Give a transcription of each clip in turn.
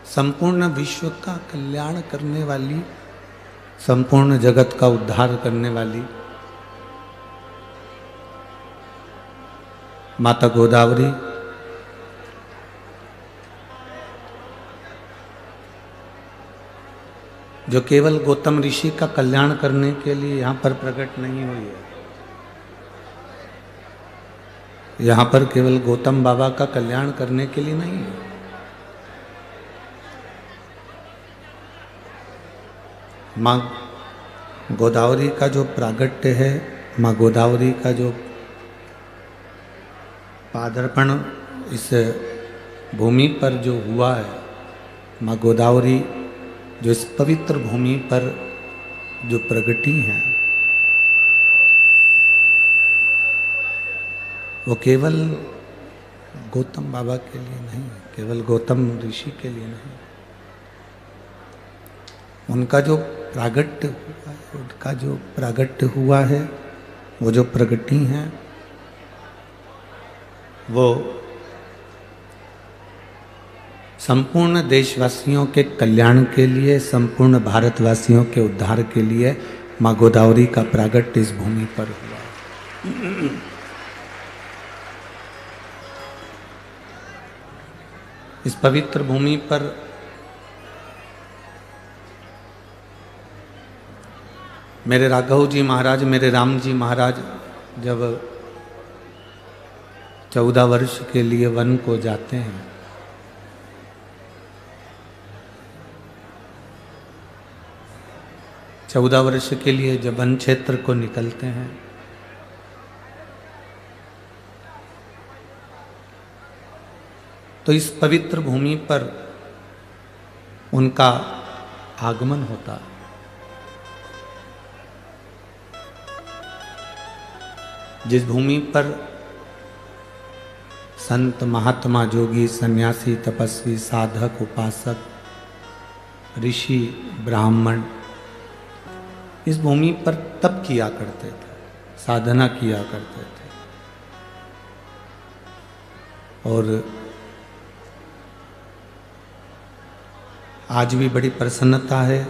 संपूर्ण विश्व का कल्याण करने वाली, संपूर्ण जगत का उद्धार करने वाली माता गोदावरी जो केवल गौतम ऋषि का कल्याण करने के लिए यहाँ पर प्रकट नहीं हुई है। यहाँ पर केवल गौतम बाबा का कल्याण करने के लिए नहीं है। माँ गोदावरी का जो प्रागट्य है, माँ गोदावरी का जो पादार्पण इस भूमि पर जो हुआ है, माँ गोदावरी जो इस पवित्र भूमि पर जो प्रगटी हैं, वो केवल गौतम बाबा के लिए नहीं, केवल गौतम ऋषि के लिए नहीं। उनका जो प्रागट्य हुआ है, उनका जो प्रागट्य हुआ है, वो जो प्रगटी हैं, वो संपूर्ण देशवासियों के कल्याण के लिए, संपूर्ण भारतवासियों के उद्धार के लिए माँ गोदावरी का प्रागट्य इस भूमि पर हुआ। इस पवित्र भूमि पर मेरे राघव जी महाराज, मेरे राम जी महाराज जब 14 वर्ष के लिए वन को जाते हैं, चौदह वर्ष के लिए जब वन क्षेत्र को निकलते हैं, तो इस पवित्र भूमि पर उनका आगमन होता। जिस भूमि पर संत महात्मा जोगी सन्यासी तपस्वी साधक उपासक ऋषि ब्राह्मण इस भूमि पर तप किया करते थे, साधना किया करते थे। और आज भी बड़ी प्रसन्नता है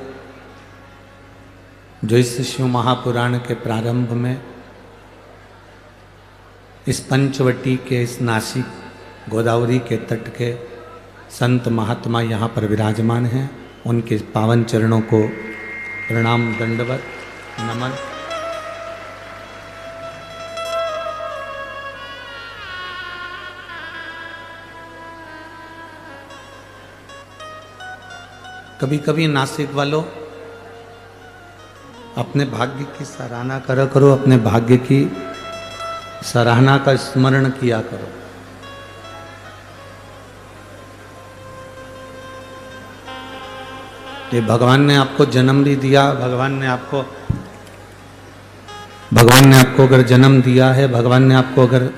जो इस शिव महापुराण के प्रारंभ में इस पंचवटी के, इस नासिक गोदावरी के तट के संत महात्मा यहाँ पर विराजमान हैं। उनके पावन चरणों को प्रणाम, दंडवत, नमन। कभी कभी नासिक वालों अपने भाग्य की सराहना करा करो, अपने भाग्य की सराहना का स्मरण किया करो। कि भगवान ने आपको जन्म भी दिया, भगवान ने आपको अगर जन्म दिया है, भगवान ने आपको अगर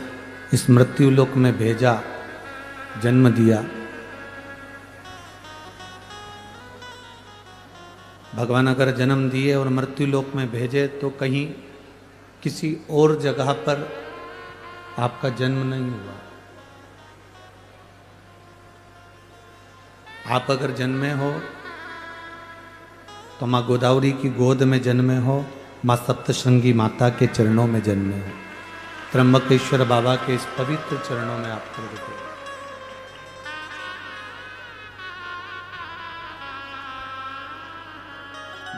इस मृत्यु लोक में भेजा, जन्म दिया, भगवान अगर जन्म दिए और मृत्यु लोक में भेजे तो कहीं किसी और जगह पर आपका जन्म नहीं हुआ। आप अगर जन्मे हो तो माँ गोदावरी की गोद में जन्मे हो, माँ सप्तशृंगी माता के चरणों में जन्मे हो, त्र्यंबकेश्वर बाबा के इस पवित्र चरणों में आप प्रकट हो।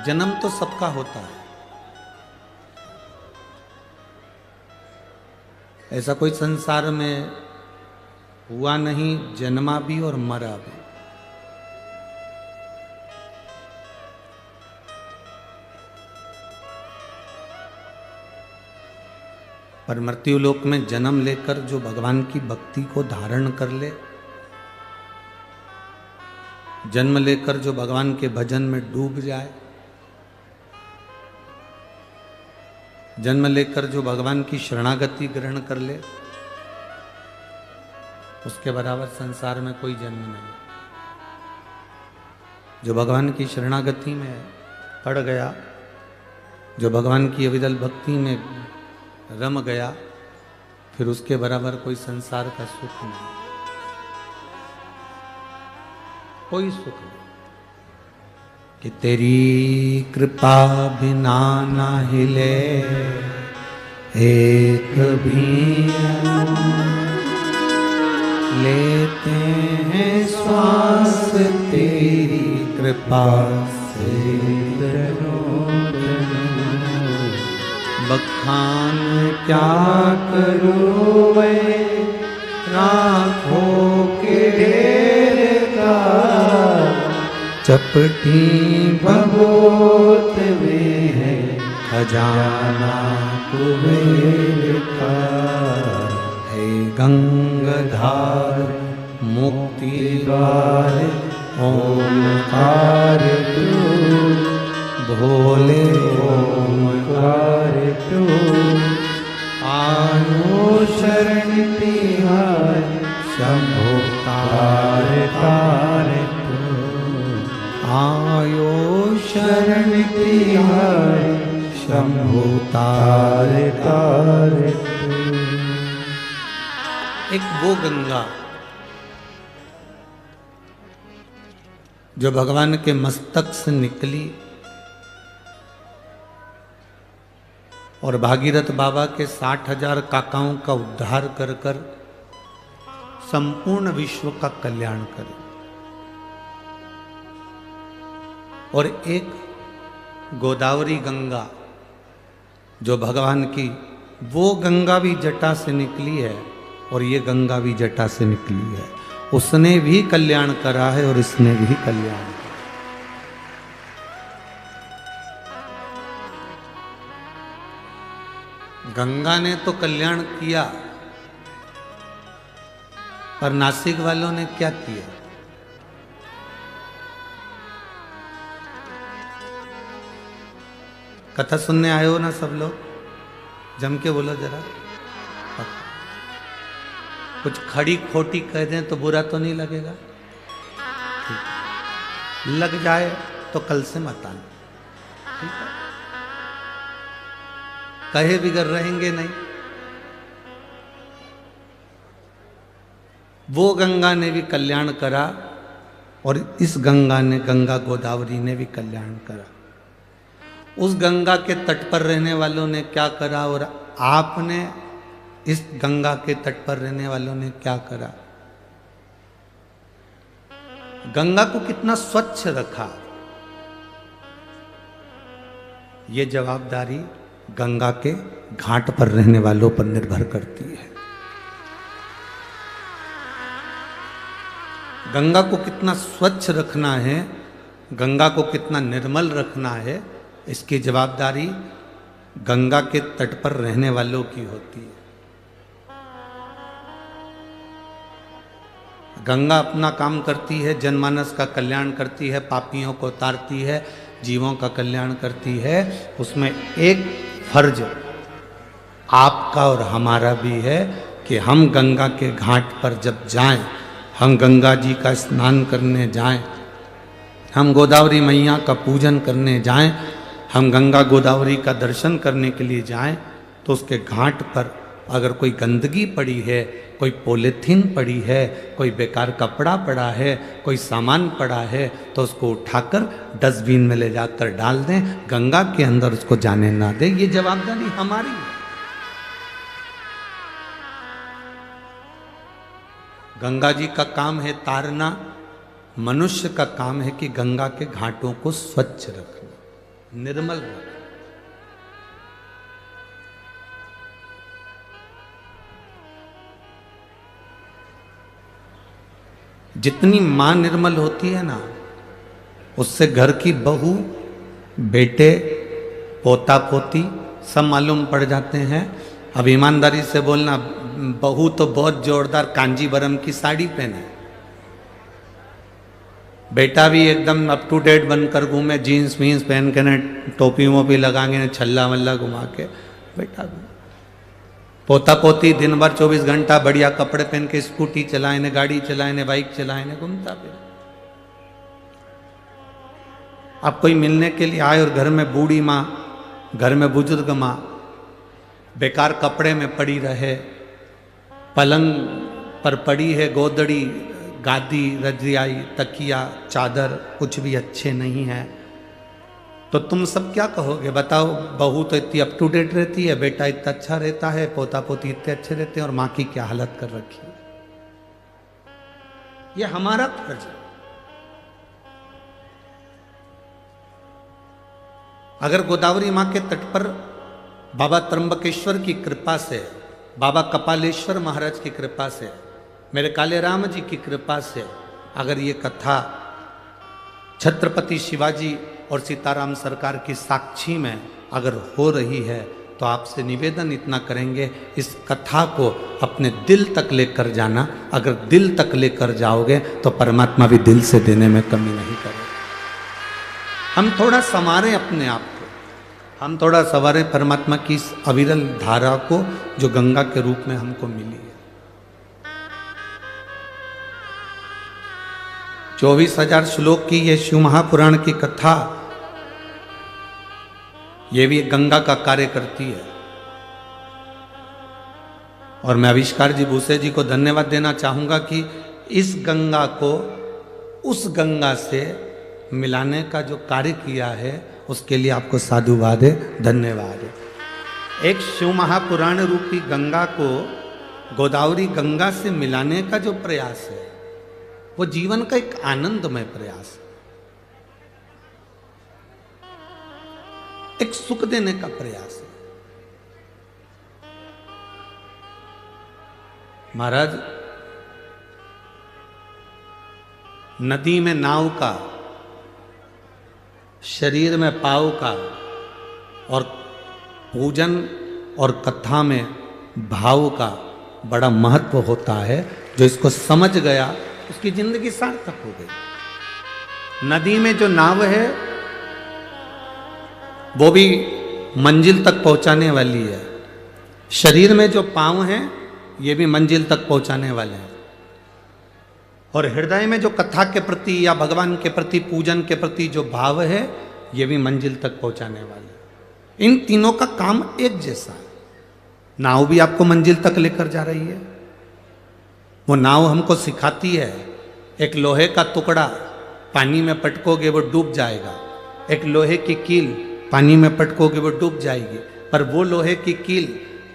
जन्म तो सबका होता है, ऐसा कोई संसार में हुआ नहीं जन्मा भी और मरा भी। पर मृत्यु लोक में जन्म लेकर जो भगवान की भक्ति को धारण कर ले, जन्म लेकर जो भगवान के भजन में डूब जाए, जन्म लेकर जो भगवान की शरणागति ग्रहण कर ले, उसके बराबर संसार में कोई जन्म नहीं। जो भगवान की शरणागति में पड़ गया, जो भगवान की अविरल भक्ति में रम गया, फिर उसके बराबर कोई संसार का सुख नहीं। कोई सुख नहीं कि तेरी कृपा बिना ना हिले एक भी लेते हैं श्वास तेरी कृपा से बखान क्या करूं मैं राखों के ढेर का चपटी भगोत में है खजाना कुबेर का है गंगाधार मुक्ति द्वार ओंकार तू भोले ओंकार तू आयो शरण तिहार शंभो तार तार तू आयो शरण तिहार शंभो तार तार तू। एक वो गंगा जो भगवान के मस्तक से निकली और भागीरथ बाबा के 60,000 काकाओं का उद्धार कर कर संपूर्ण विश्व का कल्याण करे, और एक गोदावरी गंगा जो भगवान की वो गंगा भी जटा से निकली है और ये गंगा भी जटा से निकली है, उसने भी कल्याण करा है और इसने भी कल्याण करा। गंगा ने तो कल्याण किया, पर नासिक वालों ने क्या किया? कथा सुनने आए हो ना सब लोग? जम के बोलो जरा। कुछ खड़ी खोटी कह दें तो बुरा तो नहीं लगेगा? लग जाए तो कल से मत आना, ठीक है? कहे बिगड़ रहेंगे नहीं। वो गंगा ने भी कल्याण करा और इस गंगा ने, गंगा गोदावरी ने भी कल्याण करा। उस गंगा के तट पर रहने वालों ने क्या करा और आपने इस गंगा के तट पर रहने वालों ने क्या करा? गंगा को कितना स्वच्छ रखा, ये जवाबदारी गंगा के घाट पर रहने वालों पर निर्भर करती है। गंगा को कितना स्वच्छ रखना है, गंगा को कितना निर्मल रखना है, इसकी जवाबदारी गंगा के तट पर रहने वालों की होती है। गंगा अपना काम करती है, जनमानस का कल्याण करती है, पापियों को उतारती है, जीवों का कल्याण करती है। उसमें एक फर्ज आपका और हमारा भी है कि हम गंगा के घाट पर जब जाएं, हम गंगा जी का स्नान करने जाएं, हम गोदावरी मैया का पूजन करने जाएं, हम गंगा गोदावरी का दर्शन करने के लिए जाएं, तो उसके घाट पर अगर कोई गंदगी पड़ी है, कोई पॉलीथीन पड़ी है, कोई बेकार कपड़ा पड़ा है, कोई सामान पड़ा है, तो उसको उठाकर डस्टबिन में ले जाकर डाल दें, गंगा के अंदर उसको जाने ना दें। ये जवाबदारी हमारी है। गंगा जी का काम है तारना, मनुष्य का काम है कि गंगा के घाटों को स्वच्छ रखना, निर्मल रखना। जितनी मां निर्मल होती है ना, उससे घर की बहू, बेटे, पोता पोती सब मालूम पड़ जाते हैं। अब ईमानदारी से बोलना, बहू तो बहुत जोरदार कांजीवरम की साड़ी पहने, बेटा भी एकदम अप टू डेट बनकर घूमे, जीन्स वीन्स पहन के, न टोपी वोपी लगाएंगे, न छल्ला वल्ला घुमा के, बेटा भी। पोता पोती दिन भर 24 घंटा बढ़िया कपड़े पहन के स्कूटी चलाए, ने गाड़ी चलाए, ने बाइक चलाए, ने घूमता फिर। अब कोई मिलने के लिए आए और घर में बूढ़ी माँ, घर में बुजुर्ग माँ बेकार कपड़े में पड़ी रहे, पलंग पर पड़ी है, गोदड़ी गादी, रजाई, तकिया, चादर कुछ भी अच्छे नहीं है, तो तुम सब क्या कहोगे? बताओ, बहू तो इतनी अप टू डेट रहती है, बेटा इतना अच्छा रहता है, पोता पोती इतने अच्छे रहते हैं, और मां की क्या हालत कर रखी है। ये हमारा फर्ज है। अगर गोदावरी मां के तट पर बाबा त्र्यंबकेश्वर की कृपा से, बाबा कपालेश्वर महाराज की कृपा से, मेरे काले राम जी की कृपा से अगर ये कथा छत्रपति शिवाजी और सीताराम सरकार की साक्षी में अगर हो रही है, तो आपसे निवेदन इतना करेंगे, इस कथा को अपने दिल तक लेकर जाना। अगर दिल तक लेकर जाओगे तो परमात्मा भी दिल से देने में कमी नहीं करेगा। हम थोड़ा संवारें अपने आप को, हम थोड़ा संवारें परमात्मा की इस अविरल धारा को जो गंगा के रूप में हमको मिली है। 24,000 श्लोक की ये शिव महापुराण की कथा, ये भी गंगा का कार्य करती है। और मैं आविष्कार जी भूसे जी को धन्यवाद देना चाहूंगा कि इस गंगा को उस गंगा से मिलाने का जो कार्य किया है, उसके लिए आपको साधुवाद है, धन्यवाद है। एक शिव महापुराण रूपी गंगा को गोदावरी गंगा से मिलाने का जो प्रयास है, वो जीवन का एक आनंदमय प्रयास है, एक सुख देने का प्रयास है। महाराज, नदी में नाव का, शरीर में पाव का, और पूजन और कथा में भाव का बड़ा महत्व होता है। जो इसको समझ गया उसकी जिंदगी सार्थक हो गई। नदी में जो नाव है वो भी मंजिल तक पहुंचाने वाली है, शरीर में जो पांव हैं ये भी मंजिल तक पहुंचाने वाले हैं, और हृदय में जो कथा के प्रति या भगवान के प्रति, पूजन के प्रति जो भाव है, ये भी मंजिल तक पहुंचाने वाले हैं। इन तीनों का काम एक जैसा है। नाव भी आपको मंजिल तक लेकर जा रही है। वो नाव हमको सिखाती है, एक लोहे का टुकड़ा पानी में पटकोगे वो डूब जाएगा, एक लोहे की कील पानी में पटकोगे वो डूब जाएगी। पर वो लोहे की कील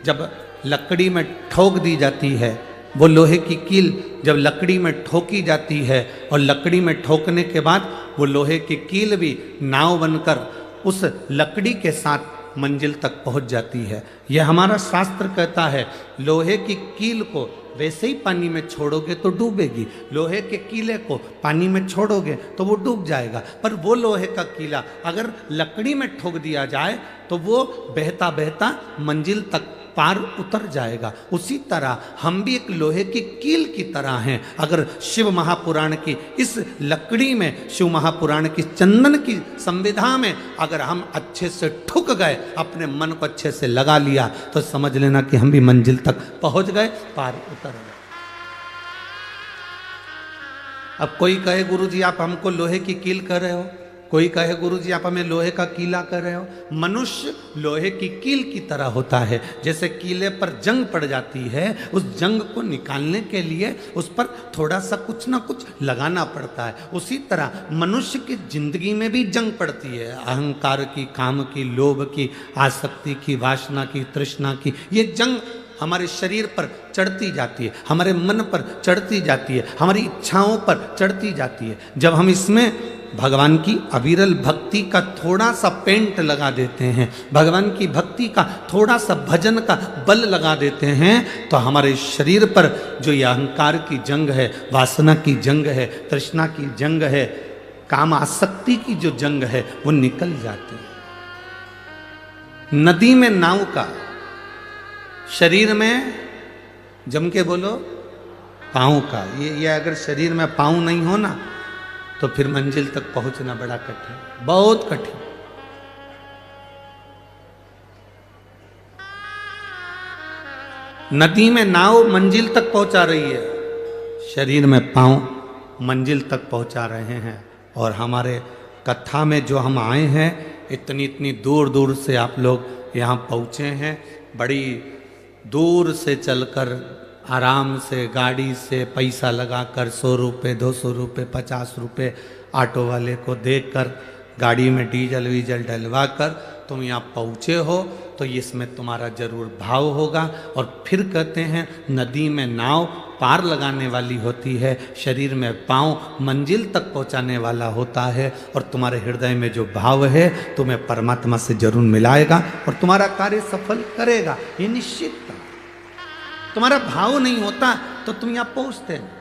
जब लकड़ी में ठोक दी जाती है, वो लोहे की कील जब लकड़ी में ठोकी जाती है, और लकड़ी में ठोकने के बाद वो लोहे की कील भी नाव बनकर उस लकड़ी के साथ मंजिल तक पहुंच जाती है। यह हमारा शास्त्र कहता है, लोहे की कील को वैसे ही पानी में छोड़ोगे तो डूबेगी, लोहे के कीले को पानी में छोड़ोगे तो वो डूब जाएगा। पर वो लोहे का कीला अगर लकड़ी में ठोक दिया जाए तो वो बहता बहता मंजिल तक पार उतर जाएगा। उसी तरह हम भी एक लोहे की कील की तरह हैं। अगर शिव महापुराण की इस लकड़ी में, शिव महापुराण की चंदन की संविधा में अगर हम अच्छे से ठुक गए, अपने मन को अच्छे से लगा लिया, तो समझ लेना कि हम भी मंजिल तक पहुंच गए, पार उतर गए। अब कोई कहे गुरुजी आप हमको लोहे की कील कर रहे हो, कोई कहे गुरुजी आप हमें लोहे का कीला कर रहे हो। मनुष्य लोहे की कील की तरह होता है। जैसे कीले पर जंग पड़ जाती है, उस जंग को निकालने के लिए उस पर थोड़ा सा कुछ ना कुछ लगाना पड़ता है। उसी तरह मनुष्य की जिंदगी में भी जंग पड़ती है, अहंकार की, काम की, लोभ की, आसक्ति की, वासना की, तृष्णा की। ये जंग हमारे शरीर पर चढ़ती जाती है, हमारे मन पर चढ़ती जाती है, हमारी इच्छाओं पर चढ़ती जाती है। जब हम इसमें भगवान की अविरल भक्ति का थोड़ा सा पेंट लगा देते हैं, भगवान की भक्ति का थोड़ा सा भजन का बल लगा देते हैं, तो हमारे शरीर पर जो ये अहंकार की जंग है, वासना की जंग है, तृष्णा की जंग है, काम आसक्ति की जो जंग है, वो निकल जाती है। नदी में नाव का, शरीर में, जम के बोलो, पाँव का। ये अगर शरीर में पाँव नहीं हो ना, तो फिर मंजिल तक पहुंचना बड़ा कठिन, बहुत कठिन। नदी में नाव मंजिल तक पहुंचा रही है, शरीर में पांव मंजिल तक पहुंचा रहे हैं। और हमारे कथा में जो हम आए हैं, इतनी इतनी दूर दूर से आप लोग यहाँ पहुँचे हैं, बड़ी दूर से चलकर आराम से गाड़ी से पैसा लगाकर 100 रुपये 200 रुपये 50 रुपये ऑटो वाले को देकर गाड़ी में डीजल वीजल डलवा कर तुम यहाँ पहुँचे हो, तो इसमें तुम्हारा जरूर भाव होगा। और फिर कहते हैं नदी में नाव पार लगाने वाली होती है, शरीर में पाँव मंजिल तक पहुँचाने वाला होता है, और तुम्हारे हृदय में जो भाव है तुम्हें परमात्मा से जरूर मिलाएगा और तुम्हारा कार्य सफल करेगा, ये निश्चित था। तुम्हारा भाव नहीं होता तो तुम यहाँ पहुँचते नहीं।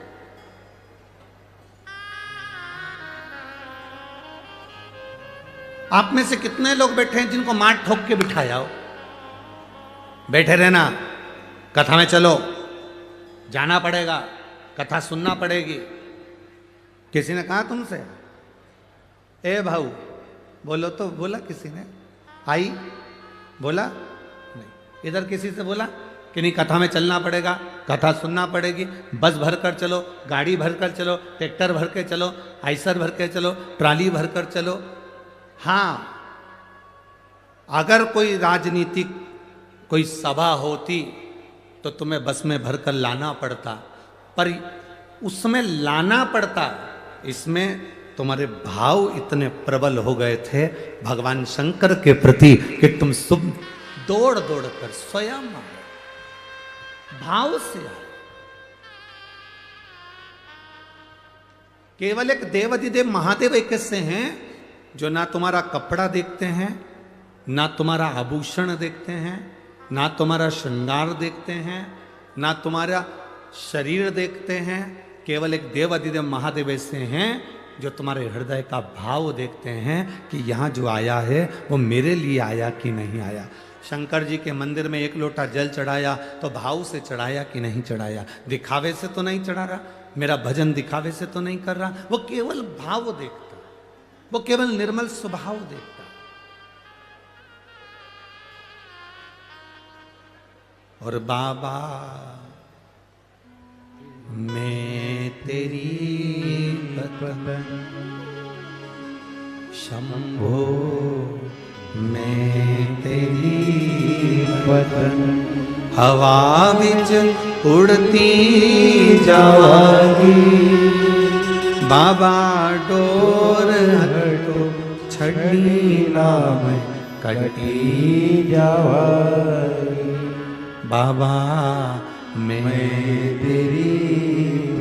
आप में से कितने लोग बैठे हैं जिनको मार ठोक के बिठाया हो? बैठे रहना, कथा में चलो, जाना पड़ेगा, कथा सुनना पड़ेगी। किसी ने कहा तुमसे ए भाऊ बोलो, तो बोला किसी ने आई बोला नहीं। इधर किसी से बोला कि नहीं कथा में चलना पड़ेगा, कथा सुनना पड़ेगी, बस भर कर चलो, गाड़ी भर कर चलो, ट्रैक्टर भर के चलो, आइसर भर के चलो, ट्राली भर कर चलो। हाँ, अगर कोई राजनीतिक कोई सभा होती तो तुम्हें बस में भरकर लाना पड़ता, पर उसमें लाना पड़ता, इसमें तुम्हारे भाव इतने प्रबल हो गए थे भगवान शंकर के प्रति कि तुम सब दौड़ दौड़ कर स्वयं भाव से आए। केवल एक देवाधिदेव महादेव एक ऐसे हैं जो ना तुम्हारा कपड़ा देखते हैं, ना तुम्हारा आभूषण देखते हैं, ना तुम्हारा श्रृंगार देखते हैं, ना तुम्हारा शरीर देखते हैं। केवल एक देवाधिदेव महादेव ऐसे हैं जो तुम्हारे हृदय का भाव देखते हैं कि यहाँ जो आया है वो मेरे लिए आया कि नहीं आया। शंकर जी के मंदिर में एक लोटा जल चढ़ाया तो भाव से चढ़ाया कि नहीं चढ़ाया? दिखावे से तो नहीं चढ़ा रहा, मेरा भजन दिखावे से तो नहीं कर रहा, वो केवल भाव देखता, वो केवल निर्मल स्वभाव देखता। और बाबा मैं तेरी बदन शंभो, मैं तेरी बदन हवा विच उड़ती जावागी। बाबा डोर हटो छड़ी नाम कटी जावागी। बाबा मैं तेरी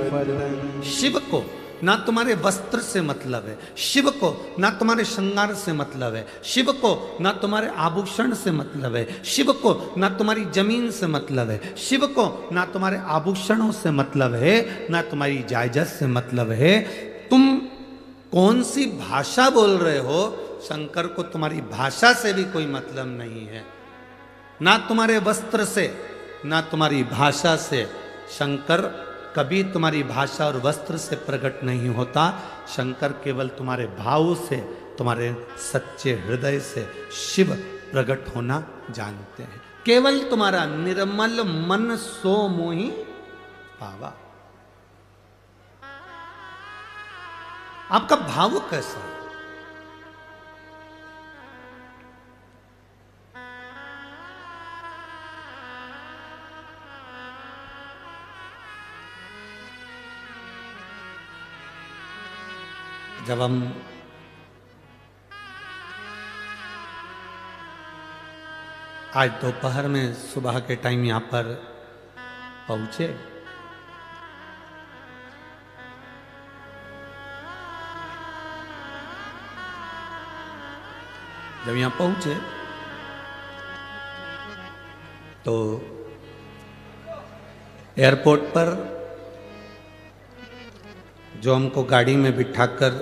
बदन। शिव को ना तुम्हारे वस्त्र से मतलब है, शिव को ना तुम्हारे श्रृंगार से मतलब है, शिव को ना तुम्हारे आभूषण से मतलब है, शिव को ना तुम्हारी जमीन से मतलब है, शिव को ना तुम्हारे आभूषणों से मतलब है, ना तुम्हारी जायदाद से मतलब है। तुम कौन सी भाषा बोल रहे हो, शंकर को तुम्हारी भाषा से भी कोई मतलब नहीं है, ना तुम्हारे वस्त्र से, ना तुम्हारी भाषा से। शंकर कभी तुम्हारी भाषा और वस्त्र से प्रकट नहीं होता, शंकर केवल तुम्हारे भाव से, तुम्हारे सच्चे हृदय से शिव प्रकट होना जानते हैं। केवल तुम्हारा निर्मल मन सो मोहि पावा। आपका भाव कैसा है? जब हम आज दोपहर में सुबह के टाइम यहाँ पर पहुँचे, जब यहाँ पहुँचे तो एयरपोर्ट पर जो हमको गाड़ी में बिठाकर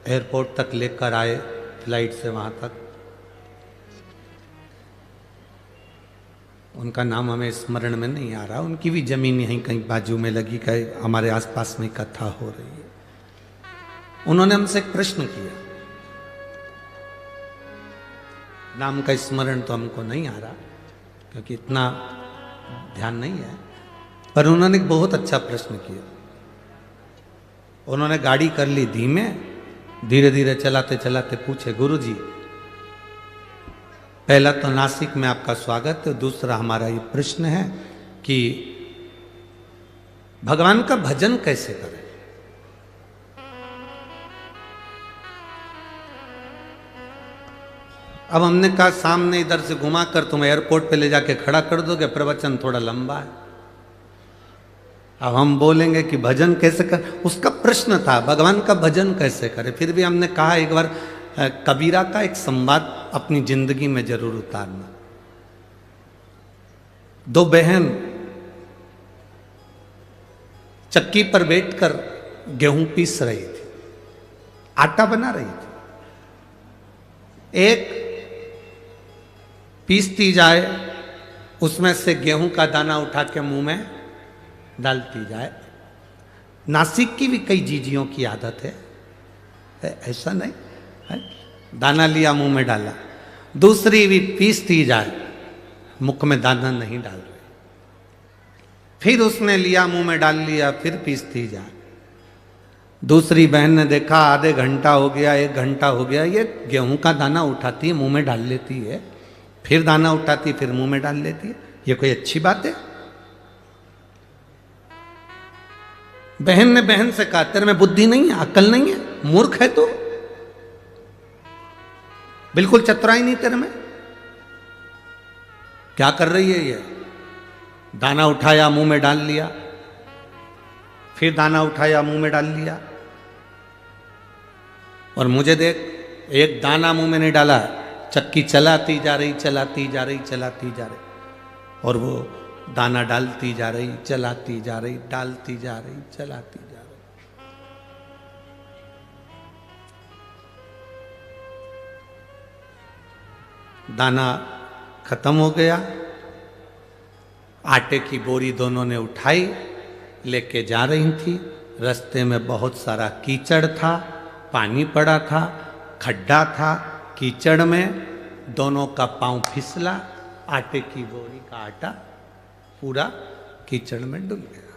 एयरपोर्ट तक लेकर आए, फ्लाइट से वहाँ तक, उनका नाम हमें स्मरण में नहीं आ रहा। उनकी भी जमीन यहीं कहीं बाजू में लगी, कहीं हमारे आसपास में कथा हो रही है। उन्होंने हमसे एक प्रश्न किया, नाम का स्मरण तो हमको नहीं आ रहा क्योंकि इतना ध्यान नहीं है, पर उन्होंने एक बहुत अच्छा प्रश्न किया। उन्होंने गाड़ी कर ली धीमे, धीरे धीरे चलाते चलाते पूछे, गुरुजी पहला तो नासिक में आपका स्वागत है, दूसरा हमारा ये प्रश्न है कि भगवान का भजन कैसे करें? अब हमने कहा सामने इधर से घुमा कर तुम एयरपोर्ट पे ले जाके खड़ा कर दोगे, प्रवचन थोड़ा लंबा है। अब हम बोलेंगे कि भजन कैसे कर, उसका प्रश्न था भगवान का भजन कैसे करें। फिर भी हमने कहा एक बार कबीरा का एक संवाद अपनी जिंदगी में जरूर उतारना। दो बहन चक्की पर बैठकर गेहूं पीस रही थी, आटा बना रही थी। एक पीसती जाए, उसमें से गेहूं का दाना उठा के मुंह में डालती जाए। नासिक की भी कई जीजियों की आदत है, ऐसा नहीं है? दाना लिया मुंह में डाला। दूसरी भी पीसती जाए, मुख में दाना नहीं डाल रही, फिर उसने लिया मुंह में डाल लिया, फिर पीसती जाए। दूसरी बहन ने देखा आधे घंटा हो गया, 1 घंटा हो गया, ये गेहूं का दाना उठाती है मुंह में डाल लेती है, फिर दाना उठाती फिर मुंह में डाल लेती है, ये कोई अच्छी बात है? बहन ने बहन से कहा तेरे में बुद्धि नहीं है, अक्ल नहीं है, मूर्ख है तू, बिल्कुल चतुराई नहीं तेरे में। क्या कर रही है ये? दाना उठाया मुंह में डाल लिया, फिर दाना उठाया मुंह में डाल लिया, और मुझे देख एक दाना मुंह में नहीं डाला, चक्की चलाती जा रही, चलाती जा रही, चलाती जा रही, और वो दाना डालती जा रही, चलाती जा रही, डालती जा रही, चलाती जा रही। दाना खत्म हो गया, आटे की बोरी दोनों ने उठाई, लेके जा रही थी। रास्ते में बहुत सारा कीचड़ था, पानी पड़ा था, खड्डा था, कीचड़ में दोनों का पांव फिसला, आटे की बोरी का आटा पूरा कीचड़ में डूब गया।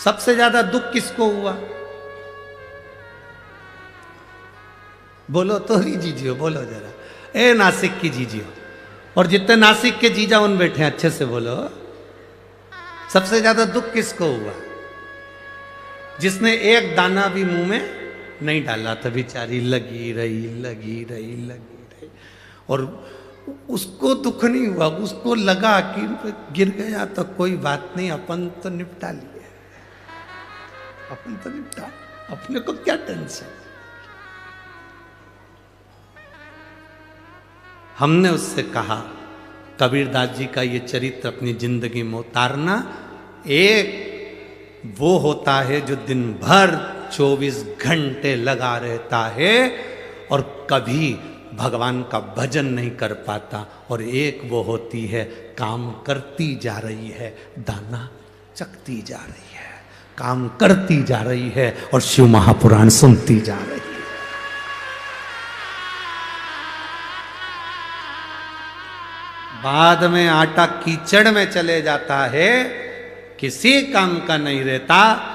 सबसे ज्यादा दुख किसको हुआ? बोलो तो ही जीजियो, बोलो जरा, ए नासिक की जीजियो, और जितने नासिक के जीजा उन बैठे अच्छे से बोलो, सबसे ज्यादा दुख किसको हुआ? जिसने एक दाना भी मुंह में नहीं डाला था, बेचारी लगी रही, लगी रही, लगी रही, और उसको दुख नहीं हुआ, उसको लगा कि गिर गया तो कोई बात नहीं, अपन तो निपटा लिए, अपन तो निपटा, अपने को क्या टेंशन। हमने उससे कहा कबीरदास जी का ये चरित्र अपनी जिंदगी में उतारना। एक वो होता है जो दिन भर 24 घंटे लगा रहता है और कभी भगवान का भजन नहीं कर पाता, और एक वो होती है काम करती जा रही है, दाना चखती जा रही है, काम करती जा रही है और शिव महापुराण सुनती जा रही है। बाद में आटा कीचड़ में चले जाता है, किसी काम का नहीं रहता।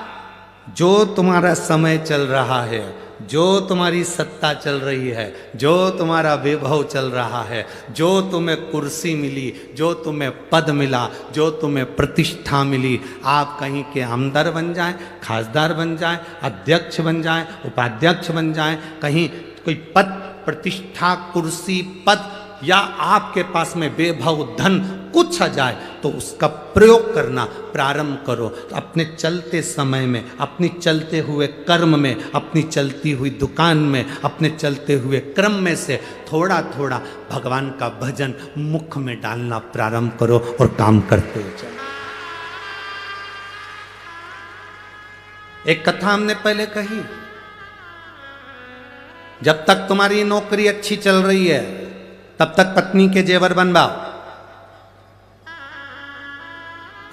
जो तुम्हारा समय चल रहा है, जो तुम्हारी सत्ता चल रही है, जो तुम्हारा वैभव चल रहा है, जो तुम्हें कुर्सी मिली, जो तुम्हें पद मिला, जो तुम्हें प्रतिष्ठा मिली, आप कहीं के आमदार बन जाएं, खासदार बन जाएं, अध्यक्ष बन जाएं, उपाध्यक्ष बन जाएं, कहीं कोई पद प्रतिष्ठा कुर्सी पद या आपके पास में वैभव धन कुछ आ जाए तो उसका प्रयोग करना प्रारंभ करो। तो अपने चलते समय में, अपनी चलते हुए कर्म में, अपनी चलती हुई दुकान में, अपने चलते हुए क्रम में से थोड़ा थोड़ा भगवान का भजन मुख में डालना प्रारंभ करो और काम करते चलो। एक कथा हमने पहले कही, जब तक तुम्हारी नौकरी अच्छी चल रही है तब तक पत्नी के जेवर बनवाओ।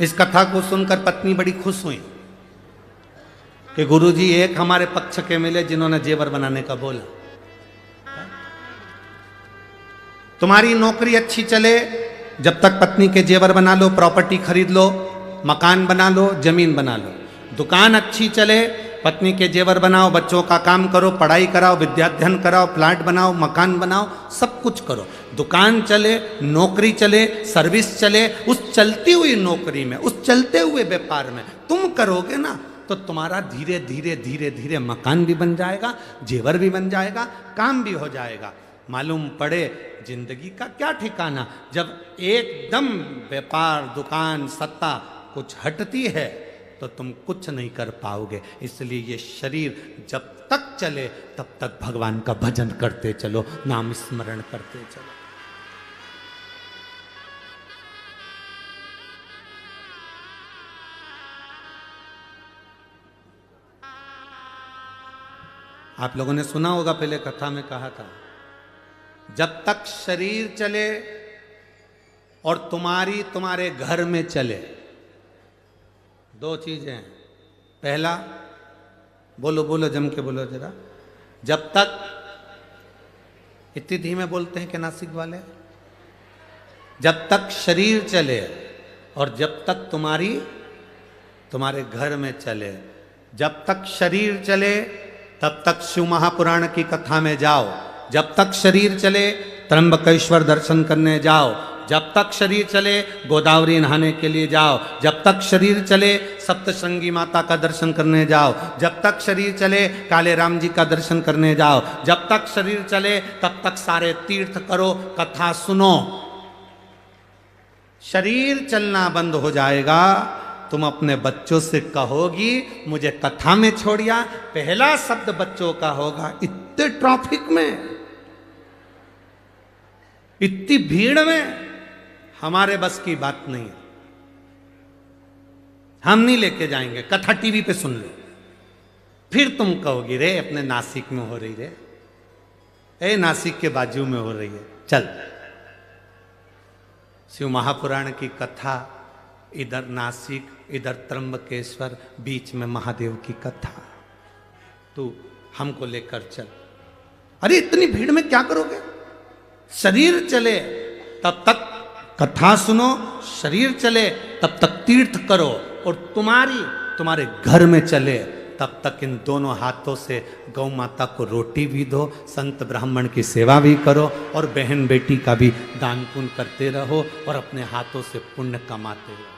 इस कथा को सुनकर पत्नी बड़ी खुश हुई कि गुरुजी एक हमारे पक्ष के मिले जिन्होंने जेवर बनाने का बोला। तुम्हारी नौकरी अच्छी चले जब तक पत्नी के जेवर बना लो, प्रॉपर्टी खरीद लो, मकान बना लो, जमीन बना लो। दुकान अच्छी चले पत्नी के जेवर बनाओ, बच्चों का काम करो, पढ़ाई कराओ, विद्याध्ययन कराओ, प्लाट बनाओ, मकान बनाओ, सब कुछ करो। दुकान चले, नौकरी चले, सर्विस चले, उस चलती हुई नौकरी में, उस चलते हुए व्यापार में तुम करोगे ना, तो तुम्हारा धीरे धीरे धीरे धीरे मकान भी बन जाएगा, जेवर भी बन जाएगा, काम भी हो जाएगा। मालूम पड़े जिंदगी का क्या ठिकाना, जब एकदम व्यापार, दुकान, सत्ता कुछ हटती है तो तुम कुछ नहीं कर पाओगे। इसलिए ये शरीर जब तक चले तब तक भगवान का भजन करते चलो, नाम स्मरण करते चलो। आप लोगों ने सुना होगा, पहले कथा में कहा था, जब तक शरीर चले और तुम्हारे घर में चले, दो चीजें हैं। पहला, बोलो बोलो जम के बोलो जरा, जब तक, इतनी धीमे बोलते हैं कि नासिक वाले, जब तक शरीर चले और जब तक तुम्हारे घर में चले। जब तक शरीर चले तब तक शिव महापुराण की कथा में जाओ, जब तक शरीर चले त्र्यंबकेश्वर दर्शन करने जाओ, जब तक शरीर चले गोदावरी नहाने के लिए जाओ, जब तक शरीर चले सप्तशृंगी माता का दर्शन करने जाओ, जब तक शरीर चले काले राम जी का दर्शन करने जाओ, जब तक शरीर चले तब तक सारे तीर्थ करो, कथा सुनो। शरीर चलना बंद हो जाएगा, तुम अपने बच्चों से कहोगी मुझे कथा में छोड़िया, पहला शब्द बच्चों का होगा, इतने ट्रैफिक में, इतनी भीड़ में हमारे बस की बात नहीं, हम नहीं लेके जाएंगे, कथा टीवी पे सुन लो। फिर तुम कहोगी रे अपने नासिक में हो रही रे, ए नासिक के बाजू में हो रही है, चल। शिव महापुराण की कथा, इधर नासिक, इधर त्र्यंबकेश्वर, बीच में महादेव की कथा, तू हमको लेकर चल। अरे इतनी भीड़ में क्या करोगे? शरीर चले तब तक कथा सुनो, शरीर चले तब तक तीर्थ करो, और तुम्हारे घर में चले तब तक इन दोनों हाथों से गौ माता को रोटी भी दो, संत ब्राह्मण की सेवा भी करो, और बहन बेटी का भी दान पुण्य करते रहो, और अपने हाथों से पुण्य कमाते रहो,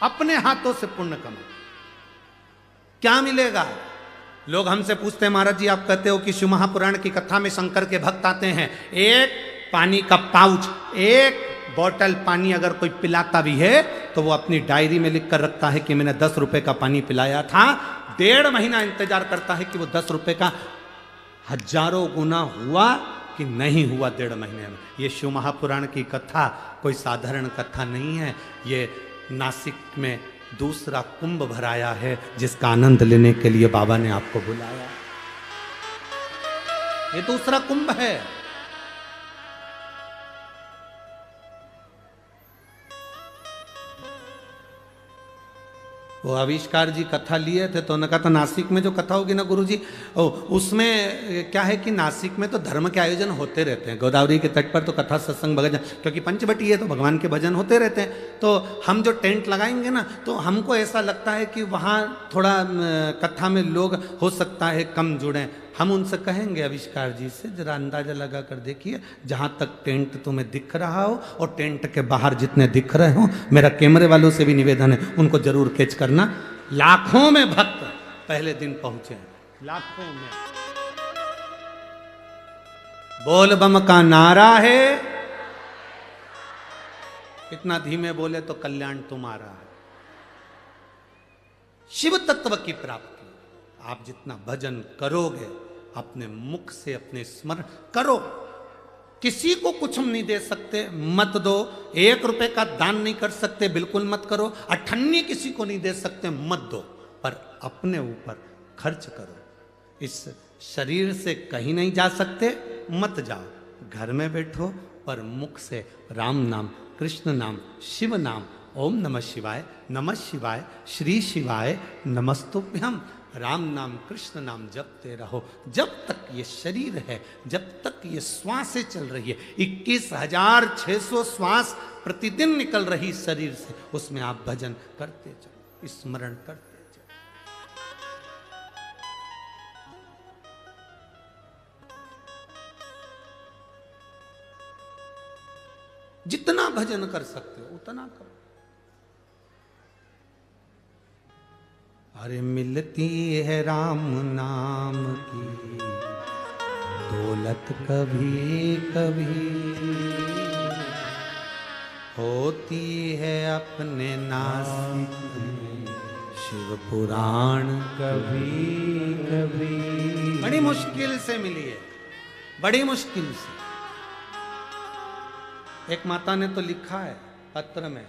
अपने हाथों से पुण्य कमाओ। क्या मिलेगा? लोग हमसे पूछते हैं महाराज जी आप कहते हो कि शिव महापुराण की कथा में शंकर के भक्त आते हैं, एक पानी का पाउच, एक बोतल पानी अगर कोई पिलाता भी है तो वो अपनी डायरी में लिख कर रखता है कि मैंने 10 रुपए का पानी पिलाया था, 1.5 महीना इंतजार करता है कि वो 10 रुपए का हजारों गुना हुआ कि नहीं हुआ 1.5 महीने में। ये शिव महापुराण की कथा कोई साधारण कथा नहीं है, ये नासिक में दूसरा कुंभ भराया है, जिसका आनंद लेने के लिए बाबा ने आपको बुलाया। ये दूसरा कुंभ है। वो आविष्कार जी कथा लिए थे तो उन्होंने कहा था नासिक में जो कथा होगी ना गुरुजी, उसमें क्या है कि नासिक में तो धर्म के आयोजन होते रहते हैं, गोदावरी के तट पर तो कथा सत्संग भजन, क्योंकि पंचवटी है तो भगवान के भजन होते रहते हैं। तो हम जो टेंट लगाएंगे ना, तो हमको ऐसा लगता है कि वहाँ थोड़ा कथा में लोग हो सकता है कम जुड़ें। हम उनसे कहेंगे आविष्कार जी से, जरा अंदाजा लगा कर देखिए, जहाँ तक टेंट तुम्हें दिख रहा हो और टेंट के बाहर जितने दिख रहे हो, मेरा कैमरे वालों से भी निवेदन है उनको जरूर कैच करना। लाखों में भक्त पहले दिन पहुंचे, लाखों में। बोल बम का नारा है, इतना धीमे बोले तो कल्याण तुम्हारा है। शिव तत्व की प्राप्ति, आप जितना भजन करोगे, अपने मुख से अपने स्मरण करो। किसी को कुछ हम नहीं दे सकते, मत दो। 1 रुपए का दान नहीं कर सकते, बिल्कुल मत करो। अठन्नी किसी को नहीं दे सकते, मत दो। पर अपने ऊपर खर्च करो। इस शरीर से कहीं नहीं जा सकते, मत जाओ। घर में बैठो पर मुख से राम नाम, कृष्ण नाम, शिव नाम, ओम नमः शिवाय, नमः शिवाय, श्री शिवाय, नमस्तुभ्यम, राम नाम कृष्ण नाम जपते रहो। जब तक ये शरीर है, जब तक ये श्वासें चल रही है, 21,600 श्वास प्रतिदिन निकल रही शरीर से, उसमें आप भजन करते चलो, स्मरण करते चलो। जितना भजन कर सकते हो उतना करो। अरे मिलती है राम नाम की दौलत कभी कभी, होती है अपने नासिक में शिव पुराण कभी कभी। बड़ी मुश्किल से मिली है, बड़ी मुश्किल से। एक माता ने तो लिखा है पत्र में,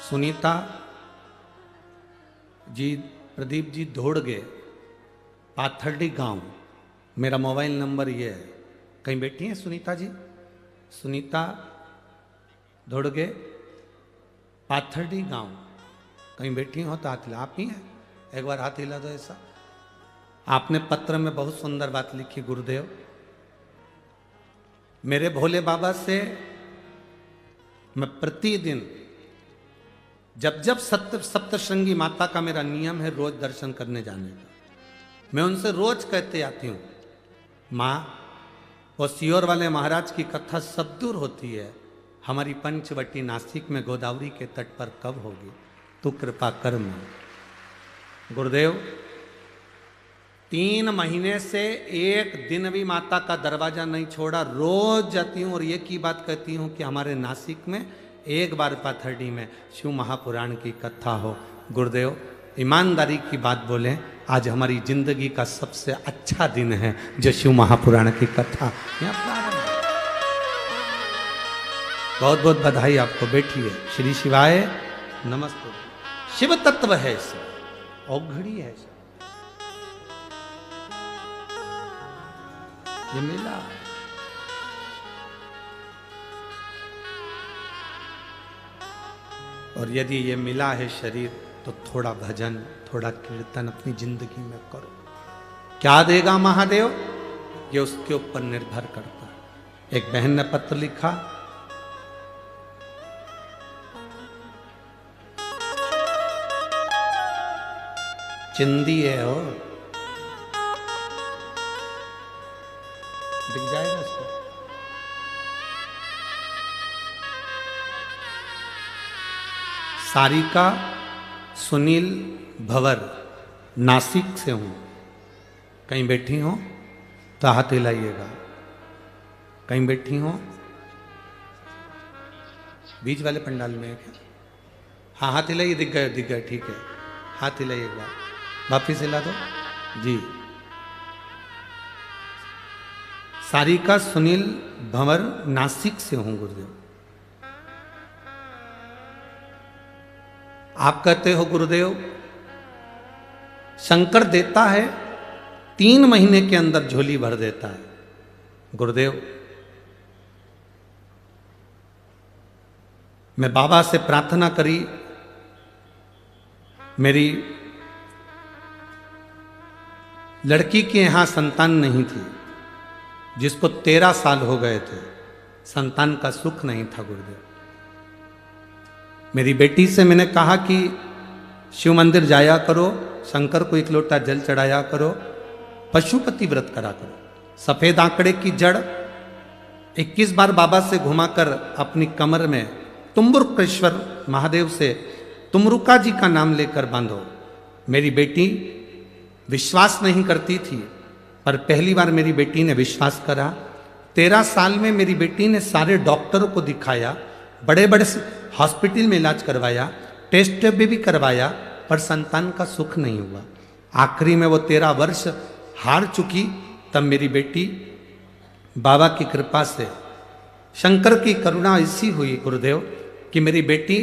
सुनीता जी, प्रदीप जी धोड़गे, पाथर्डी गांव, मेरा मोबाइल नंबर ये है। कहीं बैठी हैं सुनीता जी? सुनीता धोड़गे, पाथर्डी गांव, कहीं बैठी हो तो हाथ हिला। आप ही हैं? एक बार हाथ हिला दो ऐसा। आपने पत्र में बहुत सुंदर बात लिखी, गुरुदेव मेरे भोले बाबा से मैं प्रतिदिन जब जब सप्तशृंगी माता का मेरा नियम है रोज दर्शन करने जाने का, मैं उनसे रोज कहते आती हूँ, माँ वो सियोर वाले महाराज की कथा सब दूर होती है, हमारी पंचवटी नासिक में गोदावरी के तट पर कब होगी? तू कृपा कर मां। गुरुदेव 3 महीने से एक दिन भी माता का दरवाजा नहीं छोड़ा, रोज जाती हूँ और ये की बात कहती हूँ कि हमारे नासिक में एक बार पाथर्डी में शिव महापुराण की कथा हो। गुरुदेव ईमानदारी की बात बोलें, आज हमारी जिंदगी का सबसे अच्छा दिन है जो शिव महापुराण की कथा यहाँ प्रारंभ। बहुत बहुत बधाई आपको। बैठिए। श्री शिवाय नमस्ते। शिव तत्व है इसमें, औघड़ी है इसमें। ये मिला और यदि ये मिला है शरीर तो थोड़ा भजन, थोड़ा कीर्तन अपनी जिंदगी में करो। क्या देगा महादेव, ये उसके ऊपर निर्भर करता है। एक बहन ने पत्र लिखा, चिंदी है हो, दिख जाएगा इसको। सारिका सुनील भंवर, नासिक से हूं। कहीं बैठी हो तो हाथ हिलाइएगा। कहीं बैठी हो बीच वाले पंडाल में है क्या? हाँ हाथ हिलाइए। दिख गए, दिख गए, ठीक है। हाथ हिलाइए एक बार, वापिस हिला दो जी। सारिका सुनील भंवर, नासिक से हूं गुरुदेव। आप कहते हो गुरुदेव शंकर देता है 3 महीने के अंदर झोली भर देता है। गुरुदेव मैं बाबा से प्रार्थना करी, मेरी लड़की के यहां संतान नहीं थी, जिसको 13 साल हो गए थे, संतान का सुख नहीं था गुरुदेव। मेरी बेटी से मैंने कहा कि शिव मंदिर जाया करो, शंकर को 1 लोटा जल चढ़ाया करो, पशुपति व्रत करा करो। सफेद आंकड़े की जड़ 21 बार बाबा से घुमाकर अपनी कमर में तुम्बुरकेश्वर महादेव से तुमरुका जी का नाम लेकर बांधो। मेरी बेटी विश्वास नहीं करती थी, पर पहली बार मेरी बेटी ने विश्वास करा। 13 साल में मेरी बेटी ने सारे डॉक्टरों को दिखाया, बड़े बड़े हॉस्पिटल में इलाज करवाया, टेस्ट भी करवाया, पर संतान का सुख नहीं हुआ। आखिरी में वो 13 वर्ष हार चुकी। तब मेरी बेटी बाबा की कृपा से, शंकर की करुणा ऐसी हुई गुरुदेव कि मेरी बेटी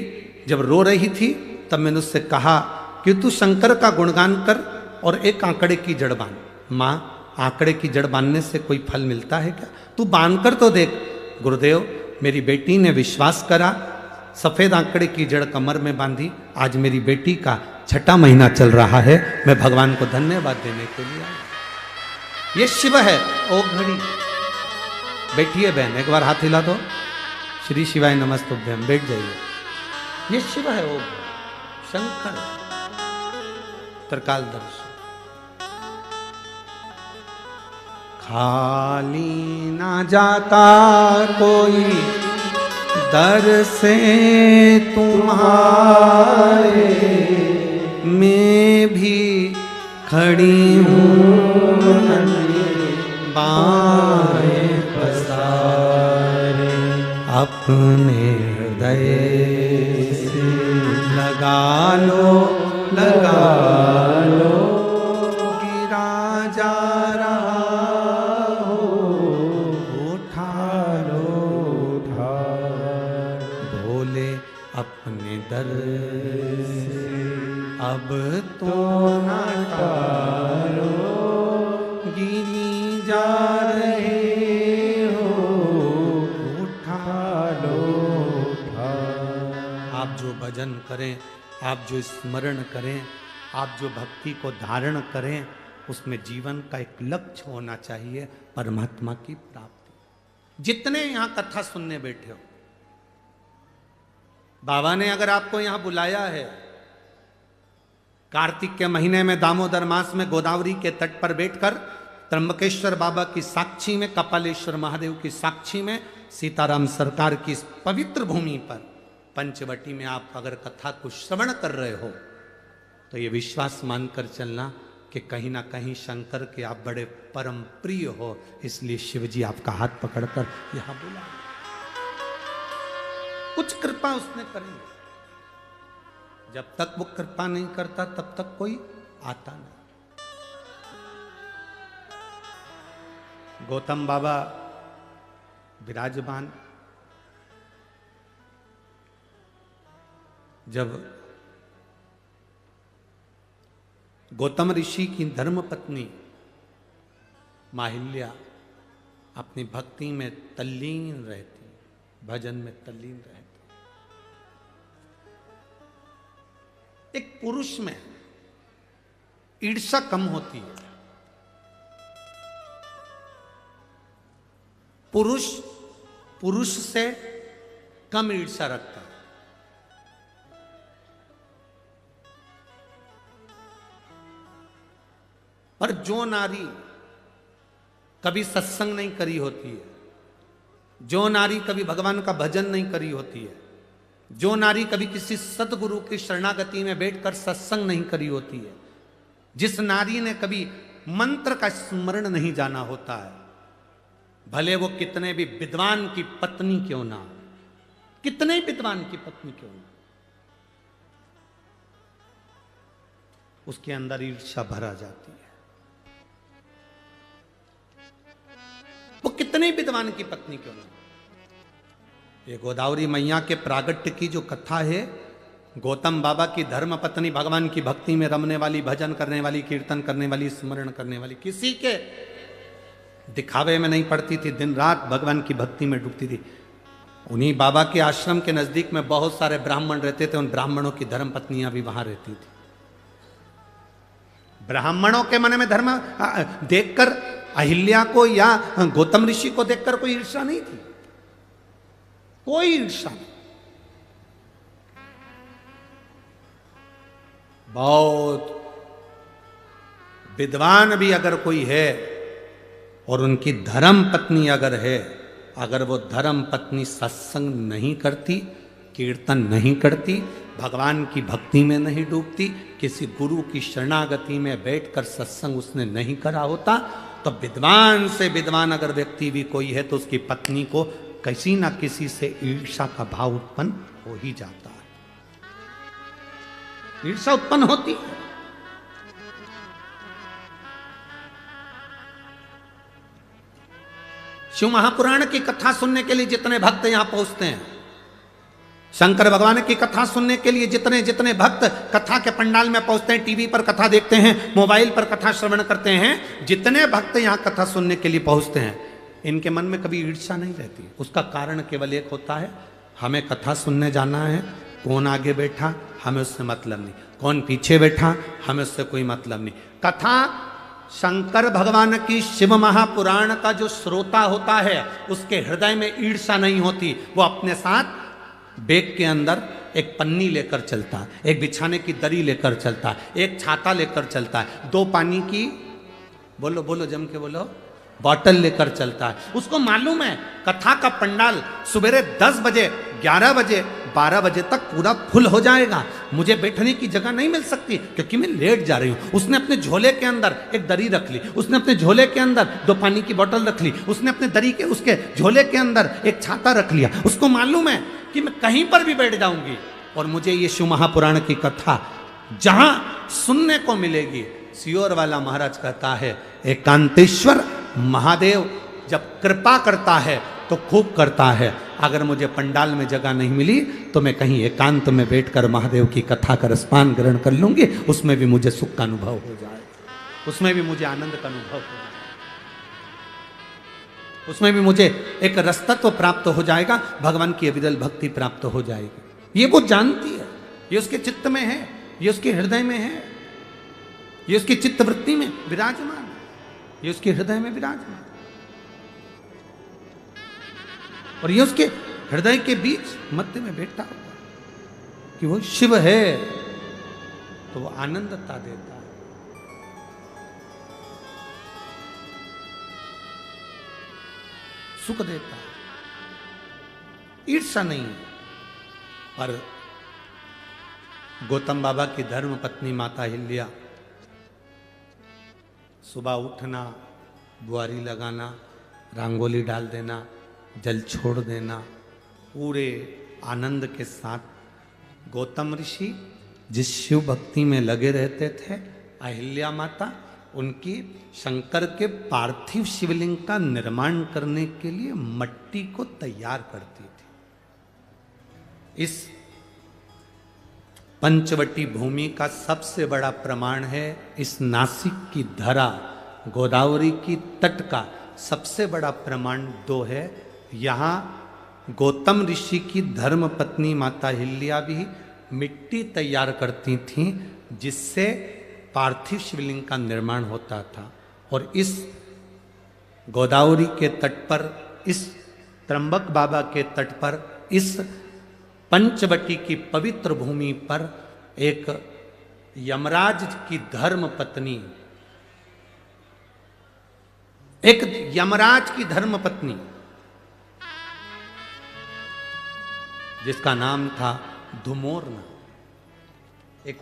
जब रो रही थी तब मैंने उससे कहा कि तू शंकर का गुणगान कर और एक आंकड़े की जड़ बांध। माँ आंकड़े की जड़ बांधने से कोई फल मिलता है क्या? तू बांध कर तो देख। गुरुदेव मेरी बेटी ने विश्वास करा, सफेद आंकड़े की जड़ कमर में बांधी। आज मेरी बेटी का 6ठा महीना चल रहा है। मैं भगवान को धन्यवाद देने के लिए आया। ये शिव है। ओ घड़ी बैठिए बहन, एक बार हाथ हिला दो। श्री शिवाय नमस्तुभ्यम, बैठ जाइए। ये शिव है, वो शंकर त्रिकालदर्शी। खाली ना जाता कोई दर से तुम्हारे, मैं भी खड़ी हूँ बाएं पसारे, अपने हृदय से लगा लो गिरा जा अपने दर से अब तो ना टालो, गिरी जा रहे हो, उठा लो। आप जो भजन करें, आप जो स्मरण करें, आप जो भक्ति को धारण करें, उसमें जीवन का एक लक्ष्य होना चाहिए, परमात्मा की प्राप्ति। जितने यहाँ कथा सुनने बैठे हो, बाबा ने अगर आपको यहां बुलाया है, कार्तिक के महीने में दामोदर मास में गोदावरी के तट पर बैठकर त्र्यंबकेश्वर बाबा की साक्षी में, कपालेश्वर महादेव की साक्षी में, सीताराम सरकार की इस पवित्र भूमि पर पंचवटी में आप अगर कथा को श्रवण कर रहे हो, तो ये विश्वास मानकर चलना कि कहीं ना कहीं शंकर के आप बड़े परम प्रिय हो, इसलिए शिवजी आपका हाथ पकड़कर यहां बुला। कुछ कृपा उसने करेंगे, जब तक वो कृपा नहीं करता तब तक कोई आता नहीं। गौतम बाबा विराजमान, जब गौतम ऋषि की धर्मपत्नी माहिल्या अपनी भक्ति में तल्लीन रहती, भजन में तल्लीन रहती, एक पुरुष में ईर्ष्या कम होती है। पुरुष से कम ईर्ष्या रखता है। पर जो नारी कभी सत्संग नहीं करी होती है, जो नारी कभी भगवान का भजन नहीं करी होती है, जो नारी कभी किसी सतगुरु की शरणागति में बैठकर सत्संग नहीं करी होती है, जिस नारी ने कभी मंत्र का स्मरण नहीं जाना होता है, भले वो कितने भी विद्वान की पत्नी क्यों ना, कितने विद्वान की पत्नी क्यों ना, उसके अंदर ईर्ष्या भरा जाती है। वो कितने विद्वान की पत्नी क्यों ना। ये गोदावरी मैया के प्रागट्य की जो कथा है, गौतम बाबा की धर्म पत्नी भगवान की भक्ति में रमने वाली, भजन करने वाली, कीर्तन करने वाली, स्मरण करने वाली, किसी के दिखावे में नहीं पड़ती थी, दिन रात भगवान की भक्ति में डूबती थी। उन्हीं बाबा के आश्रम के नजदीक में बहुत सारे ब्राह्मण रहते थे, उन ब्राह्मणों की धर्म पत्नियां भी वहां रहती थी। ब्राह्मणों के मन में धर्म देखकर अहिल्या को या गौतम ऋषि को देखकर कोई ईर्ष्या नहीं थी, कोई ईर्ष्या नहीं। बहुत विद्वान भी अगर कोई है और उनकी धर्म पत्नी अगर है, अगर वो धर्म पत्नी सत्संग नहीं करती, कीर्तन नहीं करती, भगवान की भक्ति में नहीं डूबती, किसी गुरु की शरणागति में बैठकर सत्संग उसने नहीं करा होता, तो विद्वान से विद्वान अगर व्यक्ति भी कोई है तो उसकी पत्नी को किसी ना किसी से ईर्ष्या का भाव उत्पन्न हो ही जाता है। ईर्ष्या उत्पन्न होती है। शिव महापुराण की कथा सुनने के लिए जितने भक्त यहां पहुंचते हैं, शंकर भगवान की कथा सुनने के लिए जितने जितने भक्त कथा के पंडाल में पहुंचते हैं, टीवी पर कथा देखते हैं, मोबाइल पर कथा श्रवण करते हैं, जितने भक्त यहां कथा सुनने के लिए पहुंचते हैं, इनके मन में कभी ईर्ष्या नहीं रहती। उसका कारण केवल एक होता है, हमें कथा सुनने जाना है, कौन आगे बैठा हमें उससे मतलब नहीं, कौन पीछे बैठा हमें उससे कोई मतलब नहीं। कथा शंकर भगवान की शिव महापुराण का जो श्रोता होता है उसके हृदय में ईर्षा नहीं होती। वो अपने साथ बैग के अंदर एक पन्नी लेकर चलता है, एक बिछाने की दरी लेकर चलता है, एक छाता लेकर चलता है, 2 पानी की बोलो बोलो जम के बोलो बॉटल लेकर चलता है। उसको मालूम है कथा का पंडाल सुबेरे 10 बजे 11 बजे 12 बजे तक पूरा फुल हो जाएगा, मुझे बैठने की जगह नहीं मिल सकती क्योंकि मैं लेट जा रही हूँ। उसने अपने झोले के अंदर एक दरी रख ली, उसने अपने झोले के अंदर 2 पानी की बोतल रख ली, उसने अपने दरी के उसके झोले के अंदर एक छाता रख लिया। उसको मालूम है कि मैं कहीं पर भी बैठ जाऊंगी और मुझे ये शिव महापुराण की कथा जहां सुनने को मिलेगी। सियोर वाला महाराज कहता है एकांतेश्वर महादेव जब कृपा करता है तो खूब करता है। अगर मुझे पंडाल में जगह नहीं मिली तो मैं कहीं एकांत में बैठकर महादेव की कथा का रसपान ग्रहण कर लूंगी, उसमें भी मुझे सुख का अनुभव हो जाएगा, उसमें भी मुझे आनंद का अनुभव हो जाएगा, उसमें भी मुझे एक रसतत्व प्राप्त हो जाएगा, भगवान की अविरल भक्ति प्राप्त हो जाएगी। ये वो जानती है, ये उसके चित्त में है, ये उसके हृदय में है, ये उसकी चित्त वृत्ति में विराजमान, ये उसके हृदय में विराजमान, और ये उसके हृदय के बीच मध्य में बैठा हुआ कि वो शिव है तो वो आनंदता देता है। सुख देता है, ईर्षा नहीं है। पर गौतम बाबा की धर्म पत्नी माता हिल्या सुबह उठना, बुआरी लगाना, रंगोली डाल देना, जल छोड़ देना, पूरे आनंद के साथ गौतम ऋषि जिस शिव भक्ति में लगे रहते थे, अहिल्या माता उनकी शंकर के पार्थिव शिवलिंग का निर्माण करने के लिए मट्टी को तैयार करती थी। इस पंचवटी भूमि का सबसे बड़ा प्रमाण है इस नासिक की धरा, गोदावरी की तट का सबसे बड़ा प्रमाण 2 है। यहाँ गौतम ऋषि की धर्म पत्नी माता हिल्या भी मिट्टी तैयार करती थीं जिससे पार्थिव शिवलिंग का निर्माण होता था। और इस गोदावरी के तट पर, इस त्र्यंबक बाबा के तट पर, इस पंचवटी की पवित्र भूमि पर एक यमराज की धर्म पत्नी, एक यमराज की धर्म पत्नी जिसका नाम था धुमोरना, एक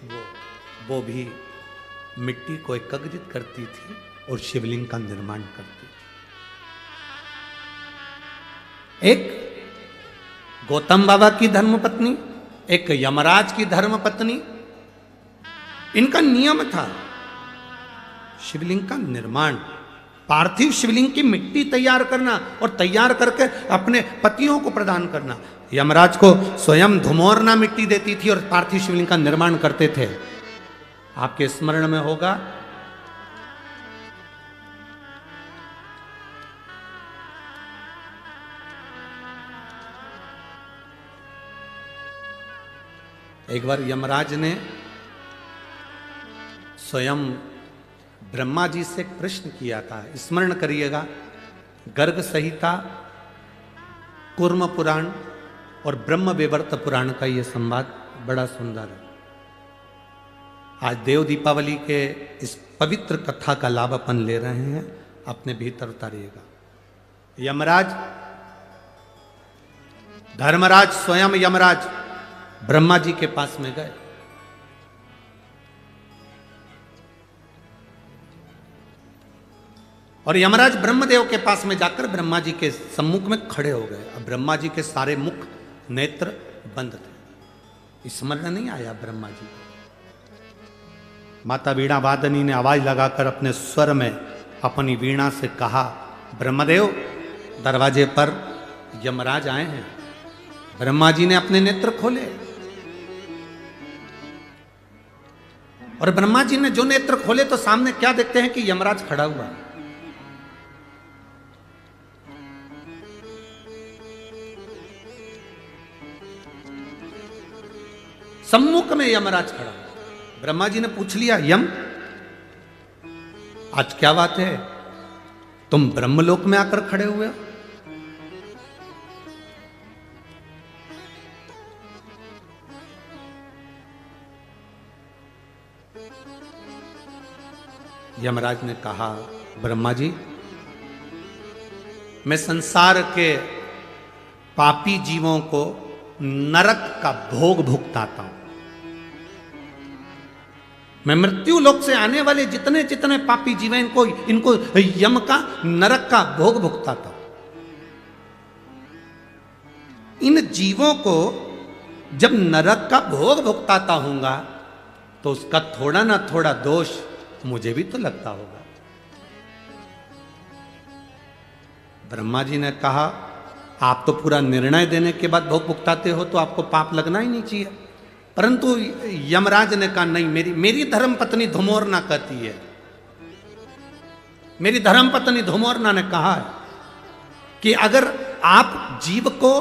वो भी मिट्टी को एकत्रित करती थी और शिवलिंग का निर्माण करती थी। एक गौतम बाबा की धर्मपत्नी, एक यमराज की धर्मपत्नी, इनका नियम था शिवलिंग का निर्माण, पार्थिव शिवलिंग की मिट्टी तैयार करना और तैयार करके अपने पतियों को प्रदान करना। यमराज को स्वयं धुमोरना मिट्टी देती थी और पार्थिव शिवलिंग का निर्माण करते थे। आपके स्मरण में होगा एक बार यमराज ने स्वयं ब्रह्मा जी से प्रश्न किया था, स्मरण करिएगा, गर्ग संहिता, कूर्म पुराण और ब्रह्म वैवर्त पुराण का यह संवाद बड़ा सुंदर है। आज देव दीपावली के इस पवित्र कथा का लाभ अपन ले रहे हैं, अपने भीतर उतारिएगा। यमराज, धर्मराज स्वयं यमराज ब्रह्मा जी के पास में गए। और यमराज ब्रह्मदेव के पास में जाकर ब्रह्मा जी के सम्मुख में खड़े हो गए। अब ब्रह्मा जी के सारे मुख नेत्र बंद थे, स्मरण नहीं आया ब्रह्मा जी को। माता वीणा वादनी ने आवाज लगाकर अपने स्वर में अपनी वीणा से कहा, ब्रह्मदेव दरवाजे पर यमराज आए हैं। ब्रह्मा जी ने अपने नेत्र खोले और ब्रह्मा जी ने जो नेत्र खोले तो सामने क्या देखते हैं कि यमराज खड़ा हुआ। सम्मुख में यमराज खड़ा। ब्रह्मा जी ने पूछ लिया, यम आज क्या बात है, तुम ब्रह्मलोक में आकर खड़े हुए हो। यमराज ने कहा, ब्रह्मा जी, मैं संसार के पापी जीवों को नरक का भोग भुगताता हूं। मैं मृत्यु लोक से आने वाले जितने जितने पापी जीव हैं इनको यम का नरक का भोग भुगताता हूं। इन जीवों को जब नरक का भोग भुगताता हूंगा तो उसका थोड़ा ना थोड़ा दोष मुझे भी तो लगता होगा। ब्रह्मा जी ने कहा, आप तो पूरा निर्णय देने के बाद भोग भुगताते हो तो आपको पाप लगना ही नहीं चाहिए। परंतु यमराज ने कहा, नहीं, मेरी धर्म पत्नी धुमोरना कहती है, मेरी धर्म पत्नी धुमोरना ने कहा है कि अगर आप जीव को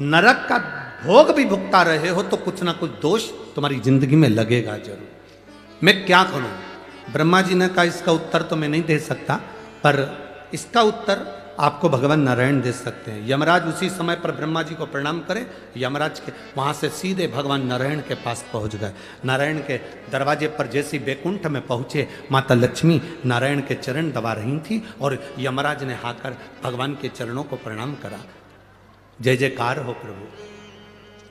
नरक का भोग भी भुगता रहे हो तो कुछ ना कुछ दोष तुम्हारी जिंदगी में लगेगा जरूर। मैं क्या करूं? ब्रह्मा जी ने कहा, इसका उत्तर तो मैं नहीं दे सकता, पर इसका उत्तर आपको भगवान नारायण दे सकते हैं। यमराज उसी समय पर ब्रह्मा जी को प्रणाम करे, यमराज के वहां से सीधे भगवान नारायण के पास पहुंच गए। नारायण के दरवाजे पर जैसी बैकुंठ में पहुंचे, माता लक्ष्मी नारायण के चरण दबा रही थी और यमराज ने आकर भगवान के चरणों को प्रणाम करा। जय जयकार हो प्रभु,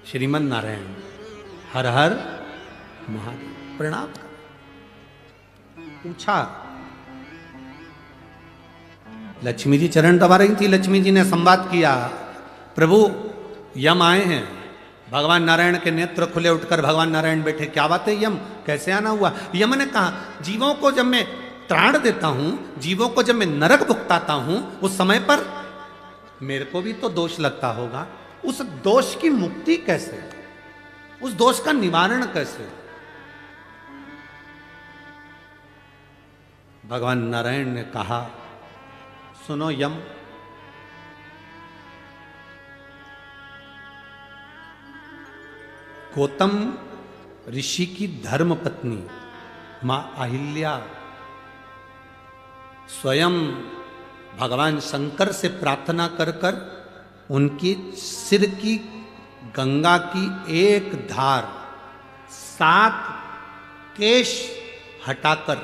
श्रीमन नारायण, हर हर महादेव, प्रणाम कर। पूछा, लक्ष्मी जी चरण दबा रही थी, लक्ष्मी जी ने संवाद किया, प्रभु यम आए हैं। भगवान नारायण के नेत्र खुले, उठकर भगवान नारायण बैठे, क्या बात है यम, कैसे आना हुआ? यम ने कहा, जीवों को जब मैं त्राण देता हूं, जीवों को जब मैं नरक भुगताता हूं, उस समय पर मेरे को भी तो दोष लगता होगा। उस दोष की मुक्ति कैसे, उस दोष का निवारण कैसे? भगवान नारायण ने कहा, सुनो यम, गौतम ऋषि की धर्म पत्नी मां अहिल्या स्वयं भगवान शंकर से प्रार्थना कर कर उनकी सिर की गंगा की एक धार 7 केश हटाकर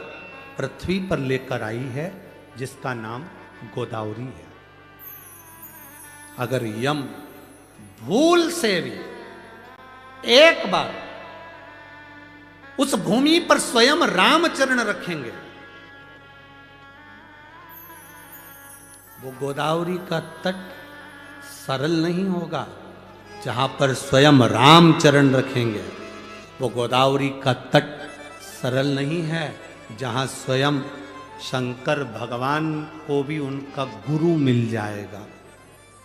पृथ्वी पर लेकर आई है, जिसका नाम गोदावरी है। अगर यम भूल से भी एक बार उस भूमि पर स्वयं रामचरण रखेंगे, वो गोदावरी का तट सरल नहीं होगा। जहां पर स्वयं रामचरण रखेंगे, वो गोदावरी का तट सरल नहीं है। जहां स्वयं शंकर भगवान को भी उनका गुरु मिल जाएगा,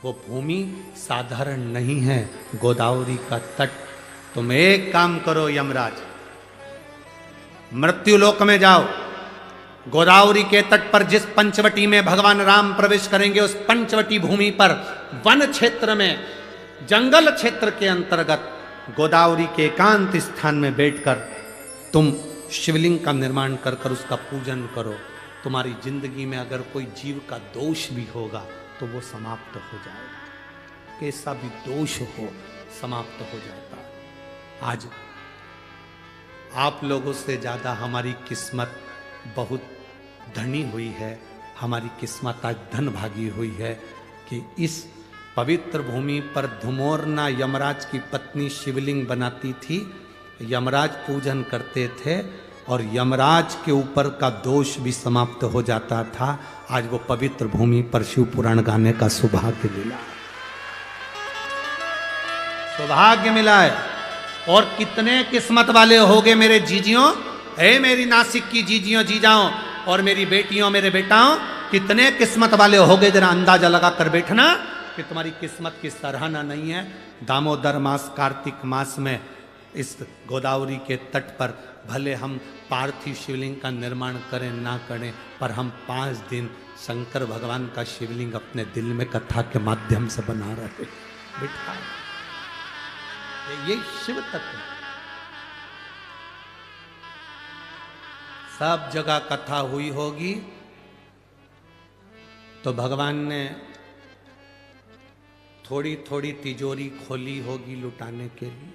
वो भूमि साधारण नहीं है, गोदावरी का तट। तुम एक काम करो यमराज, मृत्युलोक में जाओ, गोदावरी के तट पर जिस पंचवटी में भगवान राम प्रवेश करेंगे, उस पंचवटी भूमि पर वन क्षेत्र में, जंगल क्षेत्र के अंतर्गत गोदावरी के एकांत स्थान में बैठकर तुम शिवलिंग का निर्माण कर कर उसका पूजन करो। तुम्हारी जिंदगी में अगर कोई जीव का दोष भी होगा तो वो समाप्त हो जाएगा, कैसा भी दोष हो समाप्त हो जाता है। आज आप लोगों से ज्यादा हमारी किस्मत बहुत धनी हुई है, हमारी किस्मत आज धन भागी हुई है कि इस पवित्र भूमि पर धुमोरना यमराज की पत्नी शिवलिंग बनाती थी, यमराज पूजन करते थे और यमराज के ऊपर का दोष भी समाप्त हो जाता था। आज वो पवित्र भूमि पर शिव पुराण गाने का सौभाग्य मिला, सौभाग्य मिला है। और कितने किस्मत वाले होगे मेरे जीजियों, हे मेरी नासिक की जीजियों जीजाओं और मेरी बेटियों मेरे बेटाओं, कितने किस्मत वाले होगे, जरा अंदाजा लगा कर बैठना कि तुम्हारी किस्मत की सराहना नहीं है। दामोदर मास, कार्तिक मास में इस गोदावरी के तट पर भले हम पार्थिव शिवलिंग का निर्माण करें ना करें, पर हम 5 दिन शंकर भगवान का शिवलिंग अपने दिल में कथा के माध्यम से बना रहे बिठा। ये शिव तत्व। सब जगह कथा हुई होगी तो भगवान ने थोड़ी थोड़ी तिजोरी खोली होगी लुटाने के लिए।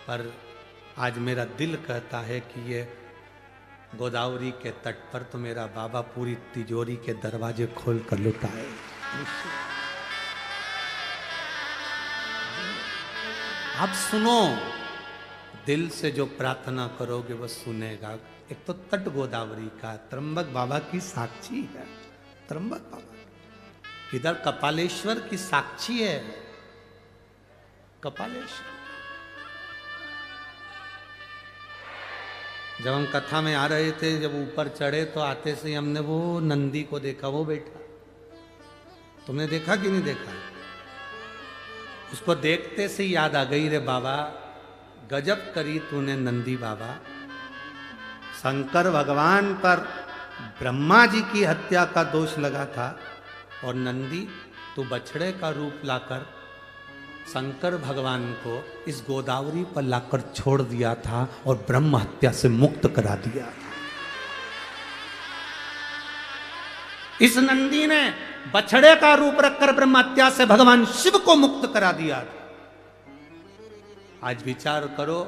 पर आज मेरा दिल कहता है कि ये गोदावरी के तट पर तो मेरा बाबा पूरी तिजोरी के दरवाजे खोल कर लुटाए। आप सुनो, दिल से जो प्रार्थना करोगे वो सुनेगा। एक तो तट गोदावरी का, त्र्यंबक बाबा की साक्षी है। त्र्यंबक बाबा इधर कपालेश्वर की साक्षी है। कपालेश्वर जब हम कथा में आ रहे थे, जब ऊपर चढ़े तो आते से हमने वो नंदी को देखा, वो बैठा। तुमने देखा कि नहीं देखा? उसको देखते से याद आ गई, रे बाबा गजब करी तूने नंदी बाबा। शंकर भगवान पर ब्रह्मा जी की हत्या का दोष लगा था और नंदी तू बछड़े का रूप लाकर शंकर भगवान को इस गोदावरी पर लाकर छोड़ दिया था और ब्रह्म हत्या से मुक्त करा दिया था। इस नंदी ने बछड़े का रूप रखकर ब्रह्म हत्या से भगवान शिव को मुक्त करा दिया था। आज विचार करो,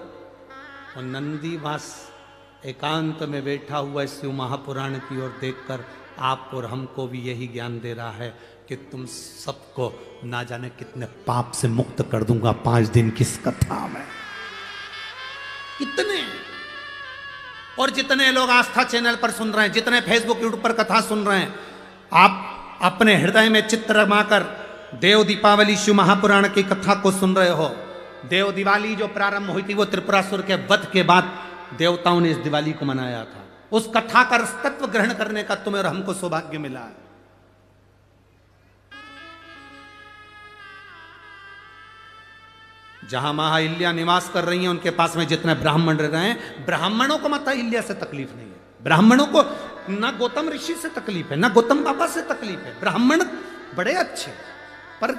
और नंदी वास एकांत में बैठा हुआ शिव महापुराण की ओर देखकर आप और हमको भी यही ज्ञान दे रहा है कि तुम सबको ना जाने कितने पाप से मुक्त कर दूंगा 5 दिन की इस कथा में। कितने, और जितने लोग आस्था चैनल पर सुन रहे हैं, जितने फेसबुक यूट्यूब पर कथा सुन रहे हैं, आप अपने हृदय में चित्त रमाकर देव दीपावली शिव महापुराण की कथा को सुन रहे हो। देव दिवाली जो प्रारंभ हुई थी वो त्रिपुरासुर के वध के बाद देवताओं ने इस दिवाली को मनाया था। उस कथा का तत्व ग्रहण करने का तुम्हें और हमको सौभाग्य मिला है। जहां महाअहिल्या निवास कर रही हैं, उनके पास में जितने ब्राह्मण रह रहे हैं, ब्राह्मणों को माता अहिल्या से तकलीफ नहीं है। ब्राह्मणों को ना गौतम ऋषि से तकलीफ है, ना गौतम बाबा से तकलीफ है। ब्राह्मण बड़े अच्छे, पर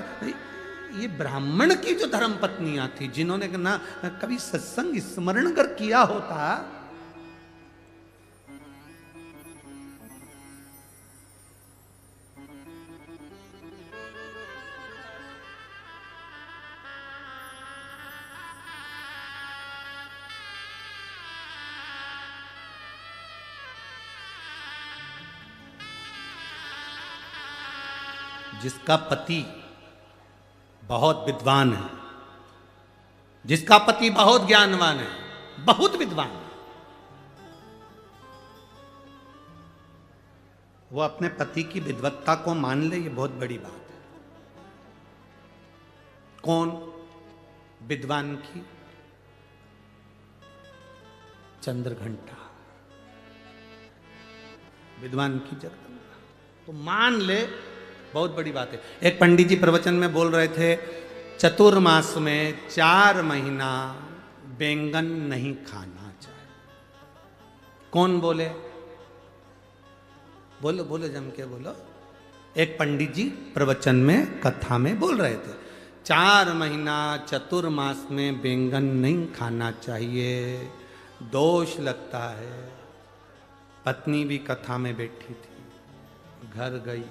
ये ब्राह्मण की जो धर्म पत्नियां थी, जिन्होंने ना कभी सत्संग स्मरण कर किया होता, जिसका पति बहुत विद्वान है, जिसका पति बहुत ज्ञानवान है, बहुत विद्वान है, वो अपने पति की विद्वत्ता को मान ले, ये बहुत बड़ी बात है। कौन? विद्वान की चंद्रघंटा, विद्वान की जगदम्बा, तो मान ले, बहुत बड़ी बात है। एक पंडित जी प्रवचन में बोल रहे थे, चतुर्मास में 4 महीना बैंगन नहीं खाना चाहिए। कौन बोले? बोलो बोलो, जम के बोलो। एक पंडित जी प्रवचन में कथा में बोल रहे थे, 4 महीना चतुर्मास में बैंगन नहीं खाना चाहिए, दोष लगता है। पत्नी भी कथा में बैठी थी, घर गई,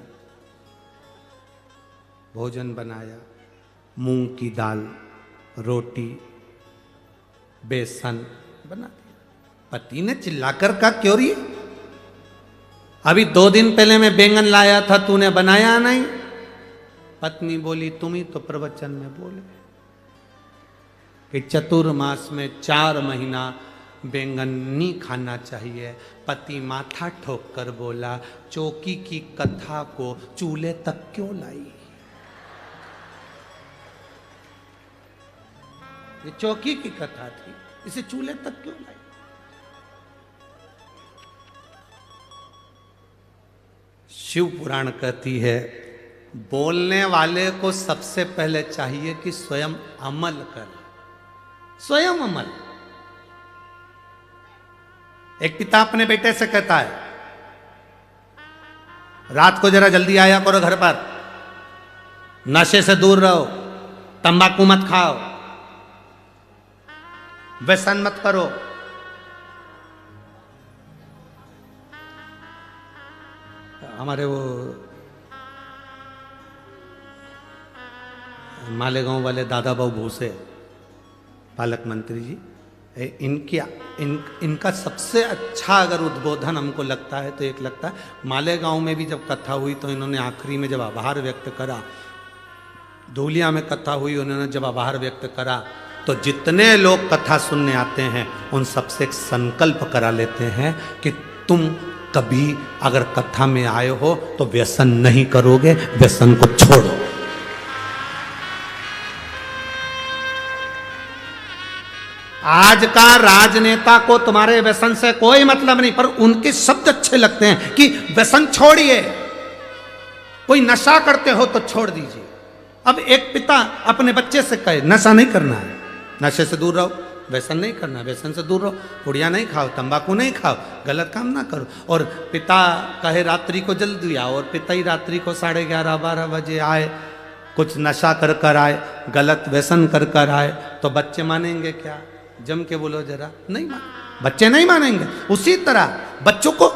भोजन बनाया, मूंग की दाल, रोटी, बेसन बना दिया। पति ने चिल्लाकर कहा, क्यों रही? अभी 2 दिन पहले मैं बैंगन लाया था, तूने बनाया नहीं। पत्नी बोली, तुम ही तो प्रवचन में बोले कि चतुर्मास में 4 महीना बैंगन नहीं खाना चाहिए। पति माथा ठोक कर बोला, चौकी की कथा को चूल्हे तक क्यों लाई? ये चौकी की कथा थी, इसे चूल्हे तक क्यों लाई? शिव पुराण कहती है, बोलने वाले को सबसे पहले चाहिए कि स्वयं अमल कर, स्वयं अमल। एक पिता अपने बेटे से कहता है, रात को जरा जल्दी आया करो घर पर, नशे से दूर रहो, तंबाकू मत खाओ, व्यसन मत करो। हमारे वो मालेगांव वाले दादा बाबू भूसे पालक मंत्री जी, इनका सबसे अच्छा अगर उद्बोधन हमको लगता है तो एक लगता है, मालेगांव में भी जब कथा हुई तो इन्होंने आखिरी में जब आभार व्यक्त करा, धूलिया में कथा हुई उन्होंने जब आभार व्यक्त करा, तो जितने लोग कथा सुनने आते हैं उन सबसे एक संकल्प करा लेते हैं कि तुम कभी अगर कथा में आए हो तो व्यसन नहीं करोगे, व्यसन को छोड़ो। आज का राजनेता को तुम्हारे व्यसन से कोई मतलब नहीं, पर उनके शब्द अच्छे लगते हैं कि व्यसन छोड़िए, कोई नशा करते हो तो छोड़ दीजिए। अब एक पिता अपने बच्चे से कहे नशा नहीं करना है, नशे से दूर रहो, व्यसन नहीं करना, व्यसन से दूर रहो, पुड़िया नहीं खाओ, तंबाकू नहीं खाओ, गलत काम ना करो। और पिता कहे रात्रि को जल्दी आओ, और पिता ही रात्रि को 11:30-12 बजे आए, कुछ नशा कर कर आए, गलत व्यसन कर कर आए, तो बच्चे मानेंगे क्या? जम के बोलो जरा, नहीं मान, बच्चे नहीं मानेंगे। उसी तरह बच्चों को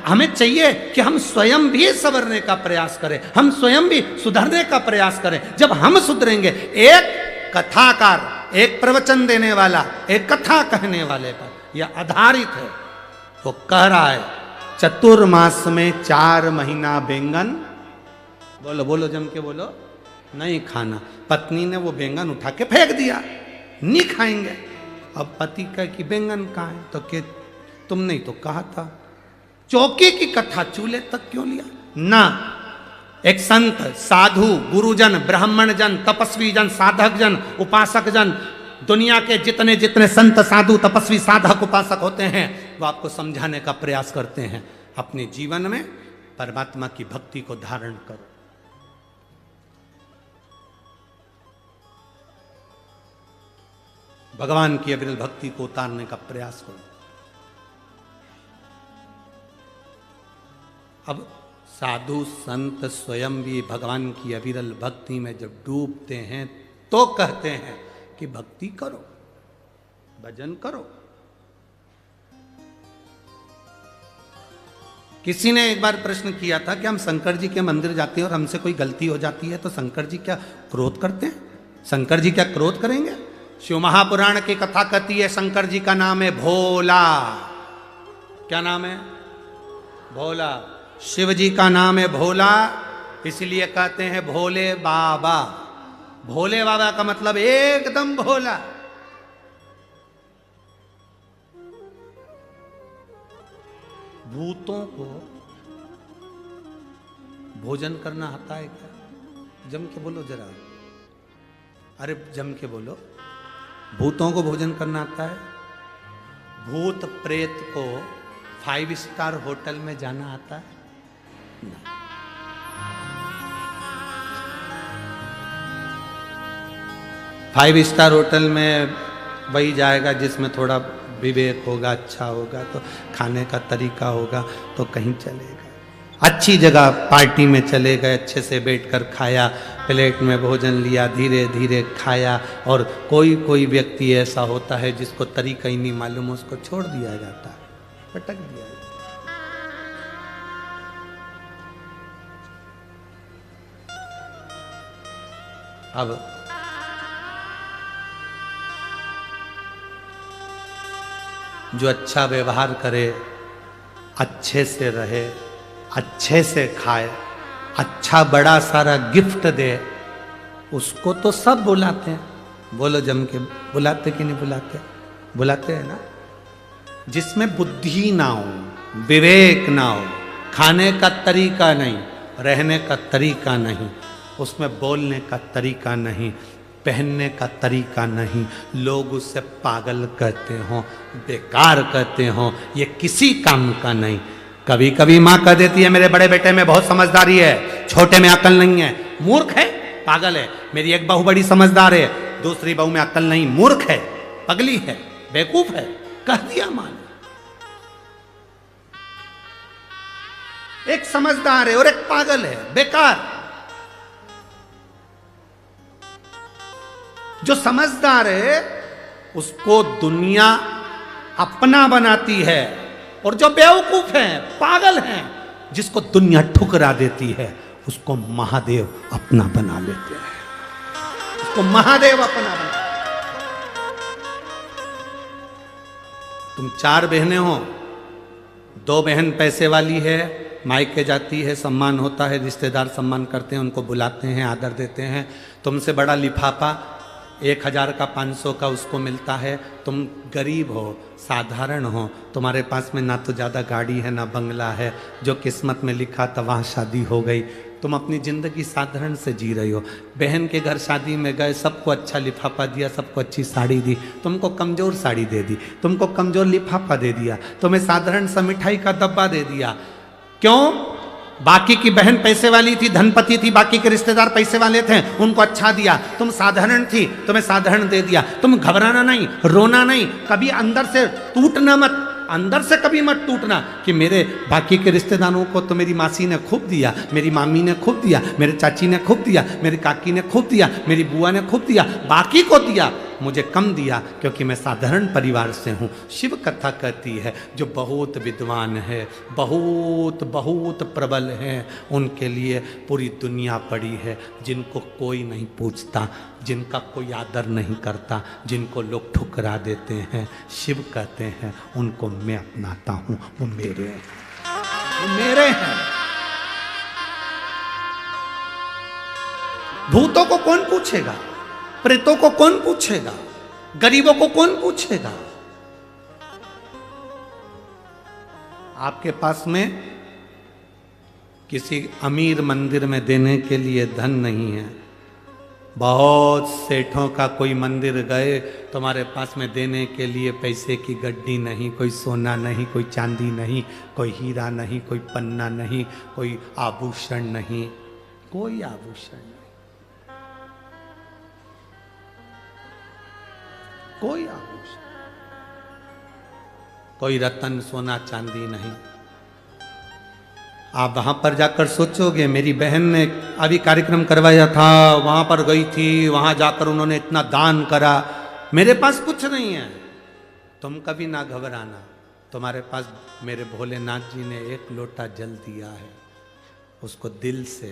हमें चाहिए कि हम स्वयं भी संवरने का प्रयास करें, हम स्वयं भी सुधरने का प्रयास करें। जब हम सुधरेंगे, एक कथाकार, एक प्रवचन देने वाला, एक कथा कहने वाले पर यह आधारित है, वो कह रहा है चतुर्मास में 4 महीना बैंगन, बोलो बोलो जम के बोलो, नहीं खाना। पत्नी ने वो बैंगन उठा के फेंक दिया, नहीं खाएंगे। अब पति कहे कि बैंगन कहाँ है, तो के तुमने तो कहा था। चौकी की कथा चूल्हे तक क्यों लिया ना? एक संत, साधु, गुरुजन, ब्राह्मण जन, तपस्वी जन, साधक जन, उपासक जन, दुनिया के जितने जितने संत, साधु, तपस्वी, साधक, उपासक होते हैं, वो आपको समझाने का प्रयास करते हैं, अपने जीवन में परमात्मा की भक्ति को धारण करो। भगवान की अविरल भक्ति को उतारने का प्रयास करो। अब साधु संत स्वयं भी भगवान की अविरल भक्ति में जब डूबते हैं तो कहते हैं कि भक्ति करो, भजन करो। किसी ने एक बार प्रश्न किया था कि हम शंकर जी के मंदिर जाते हैं और हमसे कोई गलती हो जाती है तो शंकर जी क्या क्रोध करते हैं? शंकर जी क्या क्रोध करेंगे? शिव महापुराण की कथा कहती है शंकर जी का नाम है भोला। क्या नाम है? भोला। शिव जी का नाम है भोला, इसलिए कहते हैं भोले बाबा। भोले बाबा का मतलब एकदम भोला। भूतों को भोजन करना आता है क्या? जम के बोलो जरा, अरे जम के बोलो, भूतों को भोजन करना आता है? भूत प्रेत को 5 स्टार होटल में जाना आता है? 5 स्टार होटल में वही जाएगा जिसमें थोड़ा विवेक होगा, अच्छा होगा, तो खाने का तरीका होगा तो कहीं चलेगा। अच्छी जगह पार्टी में चले गए, अच्छे से बैठकर खाया, प्लेट में भोजन लिया, धीरे धीरे खाया। और कोई कोई व्यक्ति ऐसा होता है जिसको तरीका ही नहीं मालूम, उसको छोड़ दिया जाता है, पटक दिया जाता है। अब जो अच्छा व्यवहार करे, अच्छे से रहे, अच्छे से खाए, अच्छा बड़ा सारा गिफ्ट दे, उसको तो सब बुलाते हैं। बोलो जम के, बुलाते कि नहीं बुलाते? बुलाते हैं ना। जिसमें बुद्धि ना हो, विवेक ना हो, खाने का तरीका नहीं, रहने का तरीका नहीं, उसमें बोलने का तरीका नहीं, पहनने का तरीका नहीं, लोग उससे पागल कहते हो, बेकार कहते हो, ये किसी काम का नहीं। कभी कभी माँ कह देती है मेरे बड़े बेटे में बहुत समझदारी है, छोटे में अकल नहीं है, मूर्ख है, पागल है। मेरी एक बहू बड़ी समझदार है, दूसरी बहू में अकल नहीं, मूर्ख है, पगली है, बेवकूफ है, कह दिया माँ ने। एक समझदार है और एक पागल है, बेकार। जो समझदार है उसको दुनिया अपना बनाती है, और जो बेवकूफ हैं, पागल हैं, जिसको दुनिया ठुकरा देती है उसको महादेव अपना बना लेते हैं, उसको महादेव अपना बना। तुम 4 बहनें हो, 2 बहन पैसे वाली है, मायके जाती है, सम्मान होता है, रिश्तेदार सम्मान करते हैं, उनको बुलाते हैं, आदर देते हैं। तुमसे बड़ा लिफाफा 1000 का 500 का उसको मिलता है। तुम गरीब हो, साधारण हो, तुम्हारे पास में ना तो ज़्यादा गाड़ी है ना बंगला है, जो किस्मत में लिखा था वहाँ शादी हो गई। तुम अपनी ज़िंदगी साधारण से जी रही हो। बहन के घर शादी में गए, सबको अच्छा लिफाफा दिया, सबको अच्छी साड़ी दी, तुमको कमज़ोर साड़ी दे दी, तुमको कमज़ोर लिफाफा दे दिया, तुम्हें साधारण सा मिठाई का डब्बा दे दिया। क्यों? बाकी की बहन पैसे वाली थी, धनपति थी, बाकी के रिश्तेदार पैसे वाले थे, उनको अच्छा दिया। तुम साधारण थी, तुम्हें साधारण दे दिया। तुम घबराना नहीं, रोना नहीं, कभी अंदर से टूटना मत, अंदर से कभी मत टूटना कि मेरे बाकी के रिश्तेदारों को तो मेरी मासी ने खूब दिया, मेरी मामी ने खूब दिया, मेरे चाची ने खूब दिया, मेरी काकी ने खूब दिया, मेरी बुआ ने खूब दिया, बाकी को दिया, मुझे कम दिया क्योंकि मैं साधारण परिवार से हूँ। शिव कथा कहती है जो बहुत विद्वान है, बहुत बहुत प्रबल है, उनके लिए पूरी दुनिया पड़ी है, जिनको कोई नहीं पूछता, जिनका कोई आदर नहीं करता, जिनको लोग ठुकरा देते हैं, शिव कहते हैं उनको मैं अपनाता हूँ, वो मेरे हैं, वो मेरे हैं। भूतों को कौन पूछेगा, प्रेतों को कौन पूछेगा, गरीबों को कौन पूछेगा? आपके पास में किसी अमीर मंदिर में देने के लिए धन नहीं है, बहुत सेठों का कोई मंदिर गए, तुम्हारे पास में देने के लिए पैसे की गड्डी नहीं, कोई सोना नहीं, कोई चांदी नहीं, कोई हीरा नहीं, कोई पन्ना नहीं, कोई आभूषण नहीं, कोई आभूषण नहीं, कोई आभूषण, कोई रतन सोना चांदी नहीं। आप वहां पर जाकर सोचोगे मेरी बहन ने अभी कार्यक्रम करवाया था, वहां पर गई थी, वहां जाकर उन्होंने इतना दान करा, मेरे पास कुछ नहीं है। तुम कभी ना घबराना, तुम्हारे पास मेरे भोलेनाथ जी ने 1 लोटा जल दिया है, उसको दिल से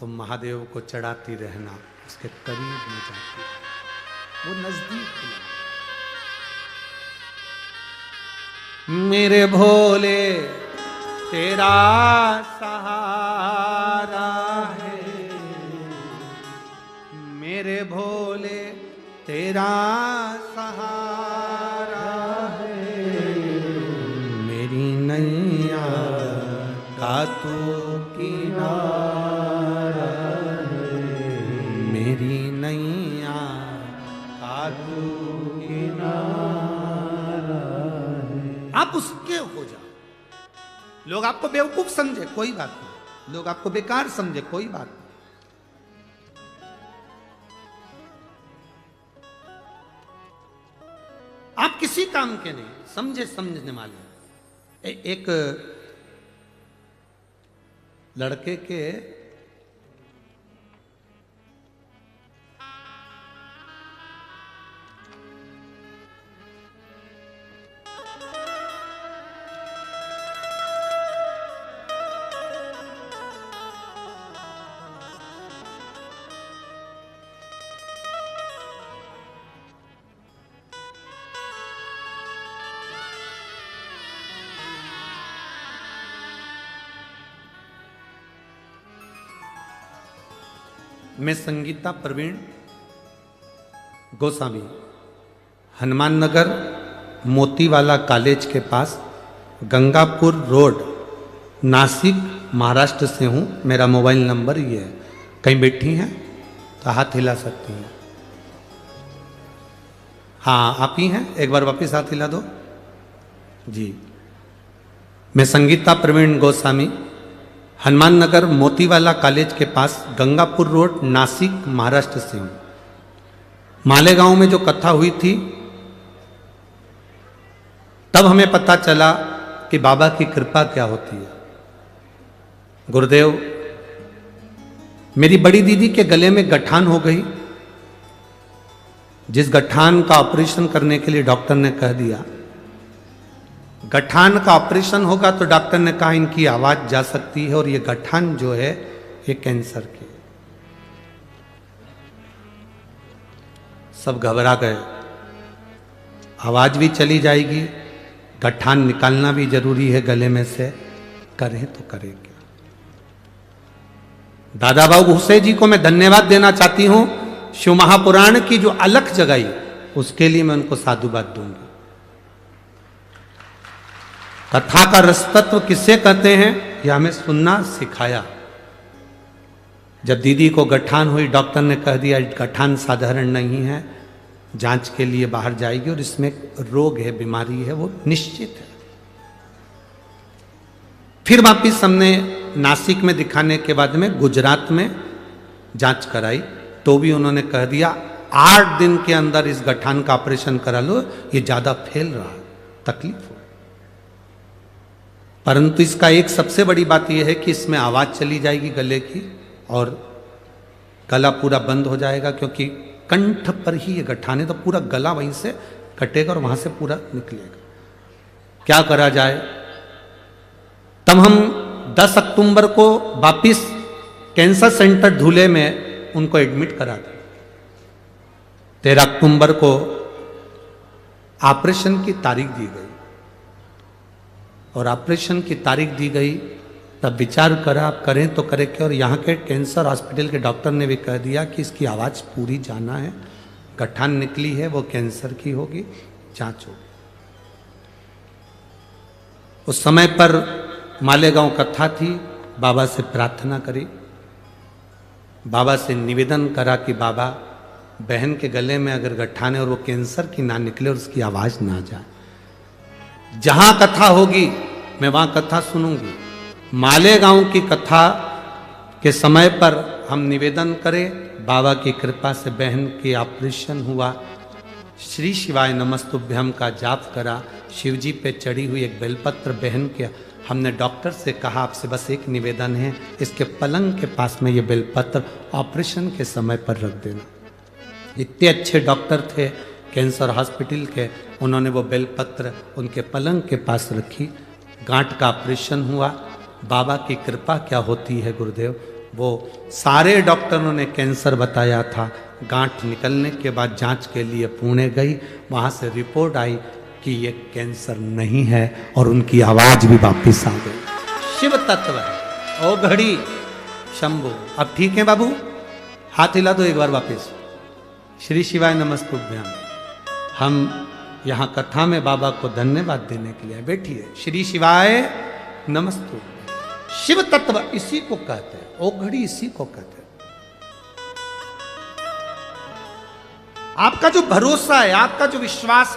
तुम महादेव को चढ़ाती रहना, उसके करीब में जाती, वो नजदीक है। मेरे भोले तेरा सहारा है, मेरे भोले तेरा सहारा है, मेरी नैया का तू किनारा है, मेरी नैया का तू किनारा। आप उसके हो जाओ। लोग आपको बेवकूफ समझे कोई बात नहीं, लोग आपको बेकार समझे कोई बात नहीं, आप किसी काम के नहीं, समझे समझने वाले। एक लड़के के मैं संगीता प्रवीण गोस्वामी हनुमान नगर मोतीवाला कॉलेज के पास गंगापुर रोड नासिक महाराष्ट्र से हूँ। मेरा मोबाइल नंबर ये है। कहीं बैठी हैं तो हाथ हिला सकती हैं। हाँ आप ही हैं, एक बार वापस हाथ हिला दो जी। मैं संगीता प्रवीण गोस्वामी हनुमान नगर मोतीवाला कॉलेज के पास गंगापुर रोड नासिक महाराष्ट्र से हूँ। मालेगांव में जो कथा हुई थी तब हमें पता चला कि बाबा की कृपा क्या होती है। गुरुदेव, मेरी बड़ी दीदी के गले में गठान हो गई, जिस गठान का ऑपरेशन करने के लिए डॉक्टर ने कह दिया गठान का ऑपरेशन होगा तो डॉक्टर ने कहा इनकी आवाज जा सकती है और ये गठान जो है ये कैंसर की। सब घबरा गए, आवाज भी चली जाएगी, गठान निकालना भी जरूरी है गले में से, करें तो करें क्या। दादा बाबू भूसे जी को मैं धन्यवाद देना चाहती हूं, शिव महापुराण की जो अलख जगाई उसके लिए मैं उनको साधुवाद दूंगी। कथा का रसतत्व किसे कहते हैं यह हमें सुनना सिखाया। जब दीदी को गठान हुई, डॉक्टर ने कह दिया गठान साधारण नहीं है, जांच के लिए बाहर जाएगी और इसमें रोग है, बीमारी है, वो निश्चित है। फिर वापिस हमने नासिक में दिखाने के बाद में गुजरात में जांच कराई, तो भी उन्होंने कह दिया 8 दिन के अंदर इस गठान का ऑपरेशन करा लो, ये ज्यादा फैल रहा है, तकलीफ हो। परंतु इसका एक सबसे बड़ी बात यह है कि इसमें आवाज चली जाएगी गले की और गला पूरा बंद हो जाएगा, क्योंकि कंठ पर ही ये गठान है, तो पूरा गला वहीं से कटेगा और वहां से पूरा निकलेगा। क्या करा जाए? तब हम 10 अक्टूबर को वापिस कैंसर सेंटर धुले में उनको एडमिट करा दिया। 13 अक्टूबर को ऑपरेशन की तारीख दी गई और ऑपरेशन की तारीख दी गई, तब विचार करा आप करें तो करें क्या। और यहाँ के कैंसर हॉस्पिटल के डॉक्टर ने भी कह दिया कि इसकी आवाज़ पूरी जाना है, गठान निकली है वो कैंसर की होगी, जांच होगी। उस समय पर मालेगांव कथा थी, बाबा से प्रार्थना करी, बाबा से निवेदन करा कि बाबा बहन के गले में अगर गठान है और वो कैंसर की ना निकले और उसकी आवाज़ ना जाए, जहां कथा होगी मैं वहां कथा सुनूंगी। मालेगांव की कथा के समय पर हम निवेदन करें, बाबा की कृपा से बहन की ऑपरेशन हुआ, श्री शिवाय नमस्तुभ्यम का जाप करा, शिवजी पे चढ़ी हुई एक बेलपत्र बहन के, हमने डॉक्टर से कहा आपसे बस एक निवेदन है, इसके पलंग के पास में ये बेलपत्र ऑपरेशन के समय पर रख देना। इतने अच्छे डॉक्टर थे कैंसर हॉस्पिटल के, उन्होंने वो बेलपत्र उनके पलंग के पास रखी। गांठ का ऑपरेशन हुआ, बाबा की कृपा क्या होती है गुरुदेव, वो सारे डॉक्टरों ने कैंसर बताया था। गांठ निकलने के बाद जांच के लिए पुणे गई, वहाँ से रिपोर्ट आई कि ये कैंसर नहीं है और उनकी आवाज़ भी वापिस आ गई। शिव तत्व है ओ घड़ी शंभु। अब ठीक है बाबू, हाथ हिला दो एक बार वापिस। श्री शिवाय नमस्तुभ्यम। हम यहाँ कथा में बाबा को धन्यवाद देने के लिए बैठिए। श्री शिवाय नमस्तु। शिव तत्व इसी को कहते हैं, ओ घड़ी इसी को कहते हैं। आपका जो भरोसा है, आपका जो विश्वास